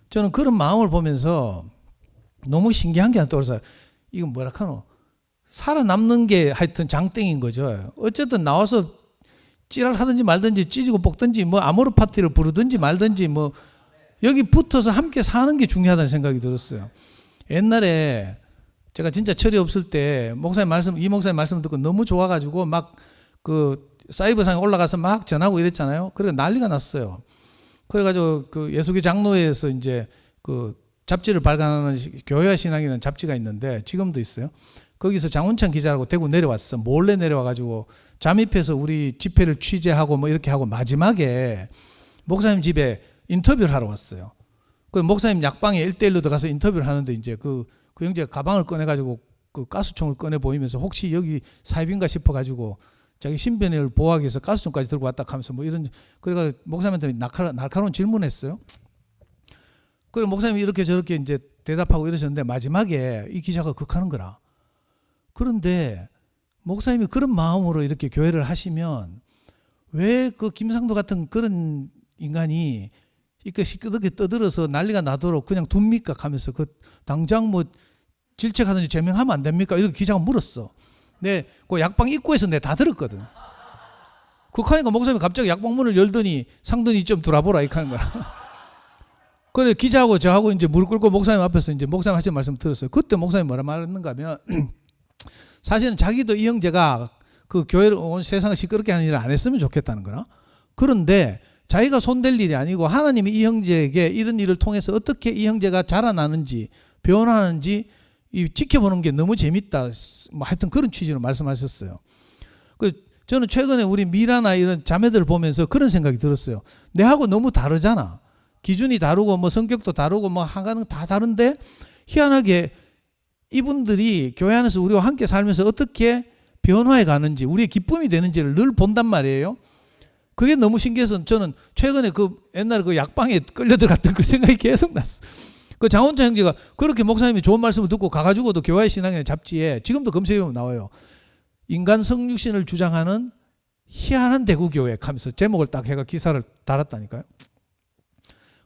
저는 그런 마음을 보면서 너무 신기한 게 하나 떠올라서 이건 뭐라 하노? 살아남는 게 하여튼 장땡인 거죠. 어쨌든 나와서 찌랄하든지 말든지 찌지고 볶든지 뭐 아모르 파티를 부르든지 말든지 뭐 여기 붙어서 함께 사는 게 중요하다는 생각이 들었어요. 옛날에 제가 진짜 철이 없을 때 이 목사님 말씀 듣고 너무 좋아가지고 막 그 사이버상에 올라가서 막 전하고 이랬잖아요. 그래 난리가 났어요. 그래가지고 그 예수교 장로회에서 이제 그 잡지를 발간하는 교회와 신앙이라는 잡지가 있는데 지금도 있어요. 거기서 장훈찬 기자라고 대구 내려왔어. 몰래 내려와가지고 잠입해서 우리 집회를 취재하고 뭐 이렇게 하고 마지막에 목사님 집에 인터뷰를 하러 왔어요. 그 목사님 약방에 1대1로 들어가서 인터뷰를 하는데 이제 그 형제가 가방을 꺼내가지고 그 가스총을 꺼내 보이면서 혹시 여기 사입인가 싶어가지고 자기 신변을 보호하기 위해서 가스총까지 들고 왔다 하면서 뭐 이런 그래가지고 목사님한테 날카로운 질문했어요. 그리고 목사님이 이렇게 저렇게 이제 대답하고 이러셨는데 마지막에 이 기자가 극하는 거라. 그런데 목사님이 그런 마음으로 이렇게 교회를 하시면 왜 그 김상도 같은 그런 인간이 이렇게 시끄럽게 떠들어서 난리가 나도록 그냥 둡니까 하면서 그 당장 뭐 질책하든지 제명하면 안 됩니까? 이렇게 기자가 물었어. 네, 그 약방 입구에서 내가 다 들었거든. 그러니까 목사님이 갑자기 약방 문을 열더니 상돈이 좀 돌아보라 이렇게 하는 거야. 그래 기자하고 저하고 이제 무릎 꿇고 목사님 앞에서 이제 목사님 하신 말씀 들었어요. 그때 목사님 뭐라 말했는가 하면 사실은 자기도 이 형제가 그 교회를 온 세상을 시끄럽게 하는 일을 안 했으면 좋겠다는 거라. 그런데 자기가 손댈 일이 아니고 하나님이 이 형제에게 이런 일을 통해서 어떻게 이 형제가 자라나는지 변화하는지 지켜보는 게 너무 재밌다. 뭐 하여튼 그런 취지로 말씀하셨어요. 저는 최근에 우리 미라나 이런 자매들을 보면서 그런 생각이 들었어요. 내하고 너무 다르잖아. 기준이 다르고 뭐 성격도 다르고 뭐 하나는 다 다른데 희한하게 이분들이 교회 안에서 우리와 함께 살면서 어떻게 변화해 가는지 우리의 기쁨이 되는지를 늘 본단 말이에요. 그게 너무 신기해서 저는 최근에 그 옛날에 그 약방에 끌려 들어갔던 그 생각이 계속 났어. 그 장원찬 형제가 그렇게 목사님이 좋은 말씀을 듣고 가가지고도 교회의 신앙이라는 잡지에 지금도 검색해보면 나와요. 인간 성육신을 주장하는 희한한 대구교회 하면서 제목을 딱 해가 기사를 달았다니까요.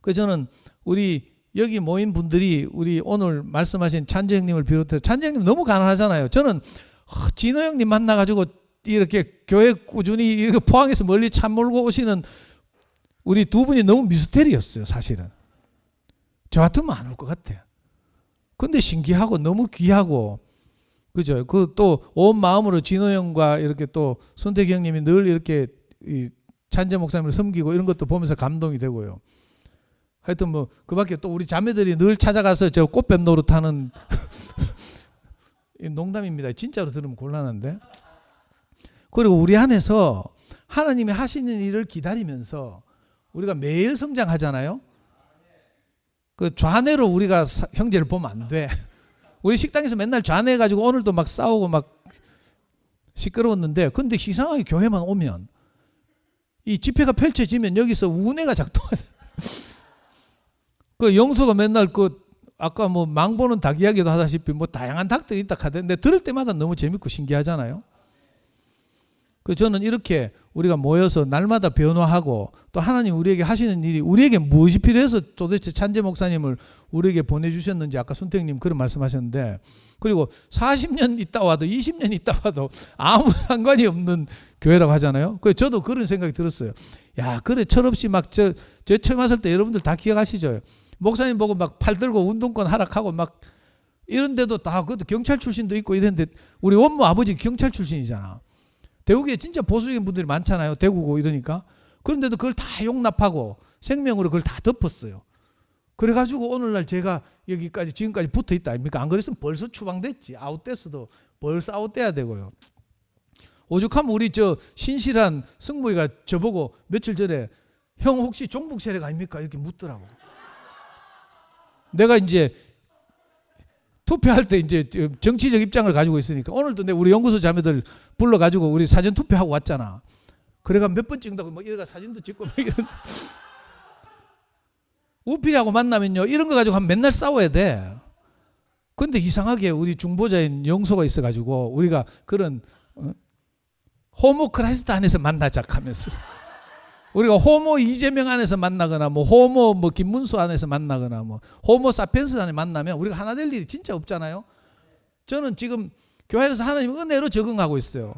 그래서 저는 우리 여기 모인 분들이 우리 오늘 말씀하신 찬재 형님을 비롯해서 찬재 형님 너무 가난하잖아요. 저는 진호 형님 만나가지고 이렇게 교회 꾸준히 이렇게 포항에서 멀리 차 몰고 오시는 우리 두 분이 너무 미스테리였어요. 사실은 저 같으면 안 올 것 같아요. 근데 신기하고 너무 귀하고 그죠. 그 또 온 마음으로 진호 형과 이렇게 또 손태기 형님이 늘 이렇게 이 찬재 목사님을 섬기고 이런 것도 보면서 감동이 되고요. 하여튼 뭐 그밖에 또 우리 자매들이 늘 찾아가서 저 꽃뱀 노릇하는 농담입니다. 진짜로 들으면 곤란한데. 그리고 우리 안에서 하나님이 하시는 일을 기다리면서 우리가 매일 성장하잖아요. 그 좌뇌로 우리가 형제를 보면 안 돼. 우리 식당에서 맨날 좌뇌해가지고 오늘도 막 싸우고 막 시끄러웠는데 근데 이상하게 교회만 오면 이 집회가 펼쳐지면 여기서 우뇌가 작동하잖아요. 그 영수가 맨날 그 아까 뭐 망보는 닭 이야기도 하다시피 뭐 다양한 닭들이 있다 하던데 들을 때마다 너무 재밌고 신기하잖아요. 그 저는 이렇게 우리가 모여서 날마다 변화하고 또 하나님 우리에게 하시는 일이 우리에게 무엇이 필요해서 도대체 찬재 목사님을 우리에게 보내주셨는지 아까 손택님 그런 말씀하셨는데 그리고 40년 있다 와도 20년 있다 와도 아무 상관이 없는 교회라고 하잖아요. 그래서 저도 그런 생각이 들었어요. 야 그래 철없이 막 저 처음 왔을 때 여러분들 다 기억하시죠? 목사님 보고 막 팔 들고 운동권 하락하고 막 이런데도 다 그것도 경찰 출신도 있고 이랬는데 우리 원모 아버지 경찰 출신이잖아. 대구에 진짜 보수적인 분들이 많잖아요. 대구고 이러니까. 그런데도 그걸 다 용납하고 생명으로 그걸 다 덮었어요. 그래가지고 오늘날 제가 여기까지 지금까지 붙어 있다 아닙니까? 안 그랬으면 벌써 추방됐지. 아웃됐어도 벌써 아웃돼야 되고요. 오죽하면 우리 저 신실한 승무이가 저보고 며칠 전에 형 혹시 종북 세력 아닙니까? 이렇게 묻더라고. 내가 이제 투표할 때 이제 정치적 입장을 가지고 있으니까 오늘도 우리 연구소 자매들 불러가지고 우리 사전 투표하고 왔잖아. 그래가 몇 번 찍는다고 뭐 이래가 사진도 찍고 뭐 이런. 우필이하고 만나면요 이런 거 가지고 한 맨날 싸워야 돼. 근데 이상하게 우리 중보자인 영소가 있어가지고 우리가 그런 호모 크라이스트 안에서 만나자 하면서 우리가 호모 이재명 안에서 만나거나 뭐 호모 뭐 김문수 안에서 만나거나 뭐 호모 사피엔스 안에 만나면 우리가 하나 될 일이 진짜 없잖아요. 저는 지금 교회에서 하나님 은혜로 적응하고 있어요.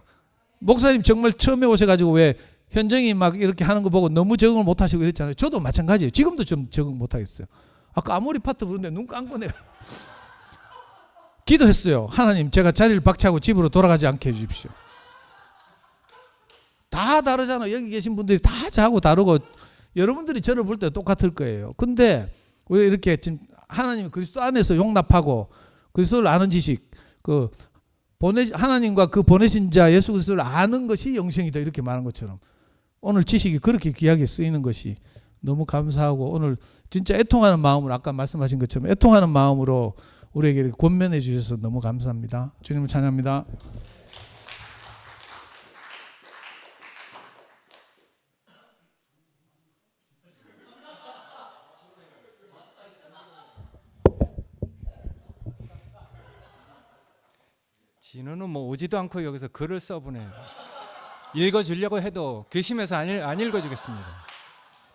목사님 정말 처음에 오셔가지고 왜 현정이 막 이렇게 하는 거 보고 너무 적응을 못 하시고 이랬잖아요. 저도 마찬가지예요. 지금도 좀 적응 못 하겠어요. 아까 아무리 파트 부르는데 눈 감고 내가 기도했어요. 하나님 제가 자리를 박차고 집으로 돌아가지 않게 해주십시오. 다 다르잖아요. 여기 계신 분들이 다 저하고 다르고 여러분들이 저를 볼 때 똑같을 거예요. 근데 우리가 이렇게 지금 하나님 그리스도 안에서 용납하고 그리스도를 아는 지식 하나님과 그 보내신 자 예수 그리스도를 아는 것이 영생이다 이렇게 말한 것처럼 오늘 지식이 그렇게 귀하게 쓰이는 것이 너무 감사하고 오늘 진짜 애통하는 마음으로 아까 말씀하신 것처럼 애통하는 마음으로 우리에게 권면해 주셔서 너무 감사합니다. 주님을 찬양합니다. 진호는 뭐 오지도 않고 여기서 글을 써보네요. 읽어주려고 해도 괘씸해서 안 읽어주겠습니다.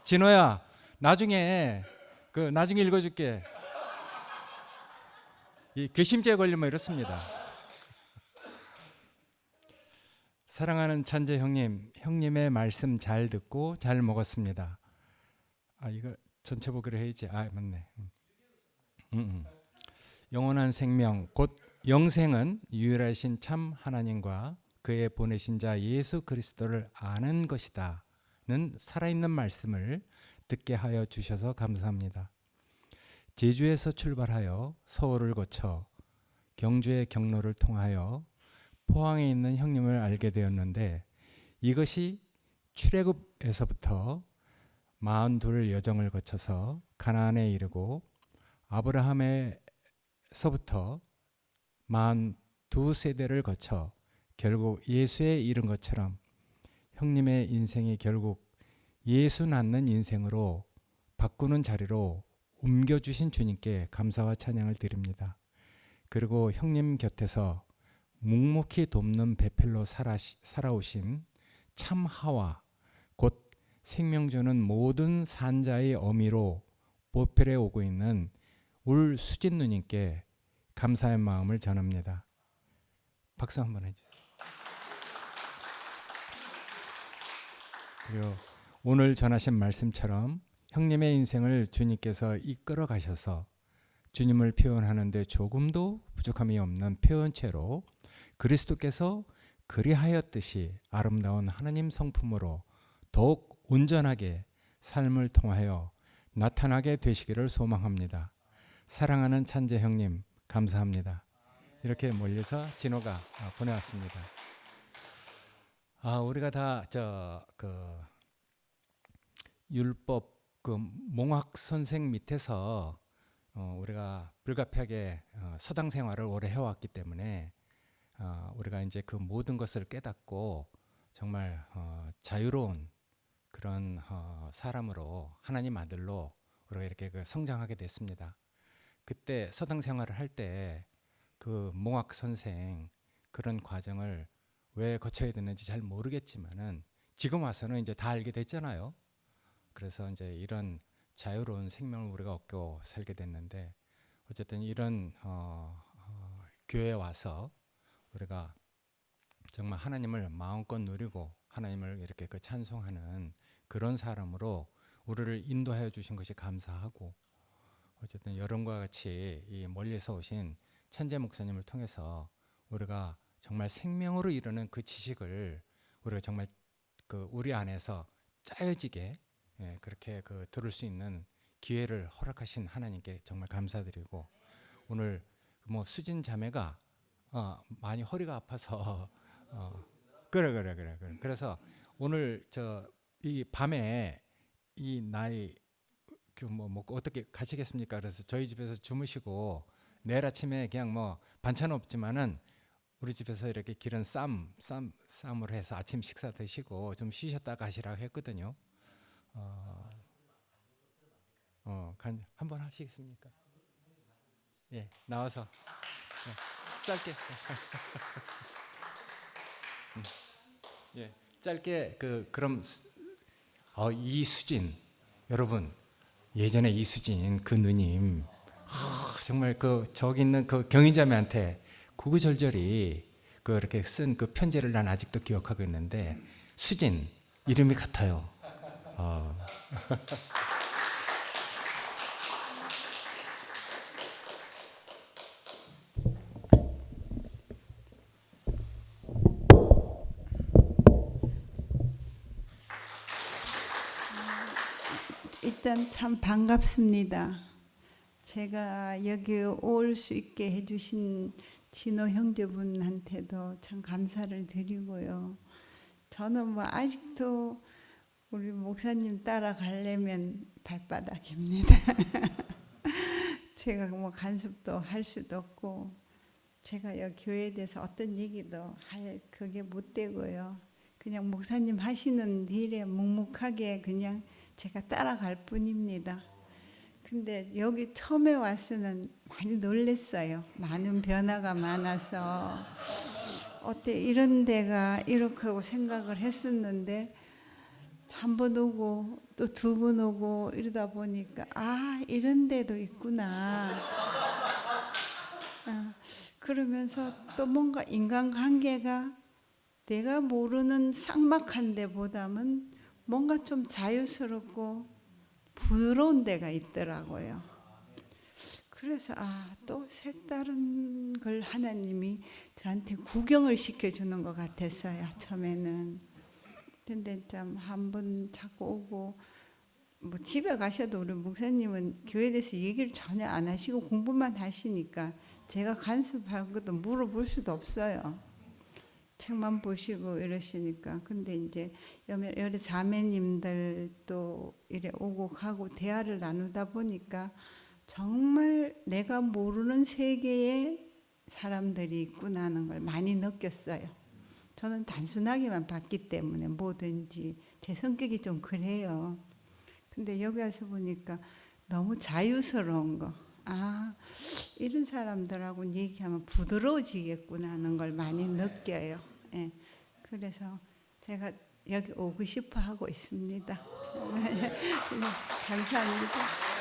진호야, 나중에 읽어줄게. 이 괘씸죄에 걸리면 이렇습니다. 사랑하는 찬재 형님, 형님의 말씀 잘 듣고 잘 먹었습니다. 아 이거 전체 보기로 해야지. 아 맞네. 영원한 생명 곧 영생은 유일하신 참 하나님과 그의 보내신 자 예수 그리스도를 아는 것이다는 살아있는 말씀을 듣게 하여 주셔서 감사합니다. 제주에서 출발하여 서울을 거쳐 경주의 경로를 통하여 포항에 있는 형님을 알게 되었는데 이것이 출애굽에서부터 42 여정을 거쳐서 가나안에 이르고 아브라함에서부터 42세대를 거쳐 결국 예수에 이른 것처럼 형님의 인생이 결국 예수 낳는 인생으로 바꾸는 자리로 옮겨주신 주님께 감사와 찬양을 드립니다. 그리고 형님 곁에서 묵묵히 돕는 배필로 살아오신 참 하와 곧 생명 주는 모든 산자의 어미로 보필에 오고 있는 울 수진 누님께 감사의 마음을 전합니다. 박수 한번 해주세요. 그리고 오늘 전하신 말씀처럼 형님의 인생을 주님께서 이끌어 가셔서 주님을 표현하는 데 조금도 부족함이 없는 표현체로 그리스도께서 그리하였듯이 아름다운 하나님 성품으로 더욱 온전하게 삶을 통하여 나타나게 되시기를 소망합니다. 사랑하는 찬재 형님 감사합니다. 이렇게 몰려서 진호가 보내왔습니다. 우리가 다 율법 몽학 선생 밑에서 우리가 불가피하게 서당 생활을 오래 해왔기 때문에 우리가 이제 그 모든 것을 깨닫고 정말 자유로운 그런 사람으로 하나님 아들로 우리가 이렇게 성장하게 됐습니다. 그때 서당 생활을 할 때 그 몽학 선생 그런 과정을 왜 거쳐야 되는지 잘 모르겠지만은 지금 와서는 이제 다 알게 됐잖아요. 그래서 이제 이런 자유로운 생명을 우리가 얻고 살게 됐는데 어쨌든 이런 교회에 와서 우리가 정말 하나님을 마음껏 누리고 하나님을 이렇게 찬송하는 그런 사람으로 우리를 인도하여 주신 것이 감사하고 어쨌든 여러분과 같이 이 멀리서 오신 천재 목사님을 통해서 우리가 정말 생명으로 이루는 그 지식을 우리가 정말 우리 안에서 짜여지게 그렇게 들을 수 있는 기회를 허락하신 하나님께 정말 감사드리고 오늘 뭐 수진 자매가 많이 허리가 아파서 그래. 그래서 오늘 이 밤에 이 나이 뭐 어떻게 가시겠습니까? 그래서 저희 집에서 주무시고 내일 아침에 그냥 뭐 반찬은 없지만은 우리 집에서 이렇게 기른 쌈을 해서 아침 식사 드시고 좀 쉬셨다 가시라고 했거든요. 한번 하시겠습니까? 예, 나와서 짧게. 예, 짧게 그럼 이수진 여러분, 예전에 이수진 그 누님 정말 저기 있는 그 경인자매한테 구구절절히 이렇게 쓴 그 편지를 난 아직도 기억하고 있는데, 수진 이름이 같아요. 일단 참 반갑습니다. 제가 여기 올 수 있게 해주신 진호 형제분한테도 참 감사를 드리고요. 저는 뭐 아직도 우리 목사님 따라가려면 발바닥입니다. 제가 뭐 간섭도 할 수도 없고, 제가 여기 교회에 대해서 어떤 얘기도 할 그게 못 되고요. 그냥 목사님 하시는 일에 묵묵하게 그냥 제가 따라갈 뿐입니다. 근데 여기 처음에 와서는 많이 놀랐어요. 많은 변화가 많아서 어때 이런 데가 이렇게 하고 생각을 했었는데, 한 번 오고 또 두 번 오고 이러다 보니까 이런 데도 있구나. 그러면서 또 뭔가 인간관계가 내가 모르는 삭막한 데보다는 뭔가 좀 자유스럽고 부드러운 데가 있더라고요. 그래서 또 색다른 걸 하나님이 저한테 구경을 시켜주는 것 같았어요, 처음에는. 근데 참 한 번 자꾸 오고, 뭐 집에 가셔도 우리 목사님은 교회에 대해서 얘기를 전혀 안 하시고 공부만 하시니까 제가 간섭할 것도 물어볼 수도 없어요. 책만 보시고 이러시니까. 근데 이제 여러 자매님들도 이래 오고 가고 대화를 나누다 보니까 정말 내가 모르는 세계에 사람들이 있구나 하는 걸 많이 느꼈어요. 저는 단순하게만 봤기 때문에 뭐든지 제 성격이 좀 그래요. 근데 여기 와서 보니까 너무 자유스러운 거. 이런 사람들하고 얘기하면 부드러워지겠구나 하는 걸 많이 느껴요. 예. 그래서 제가 여기 오고 싶어 하고 있습니다. 감사합니다.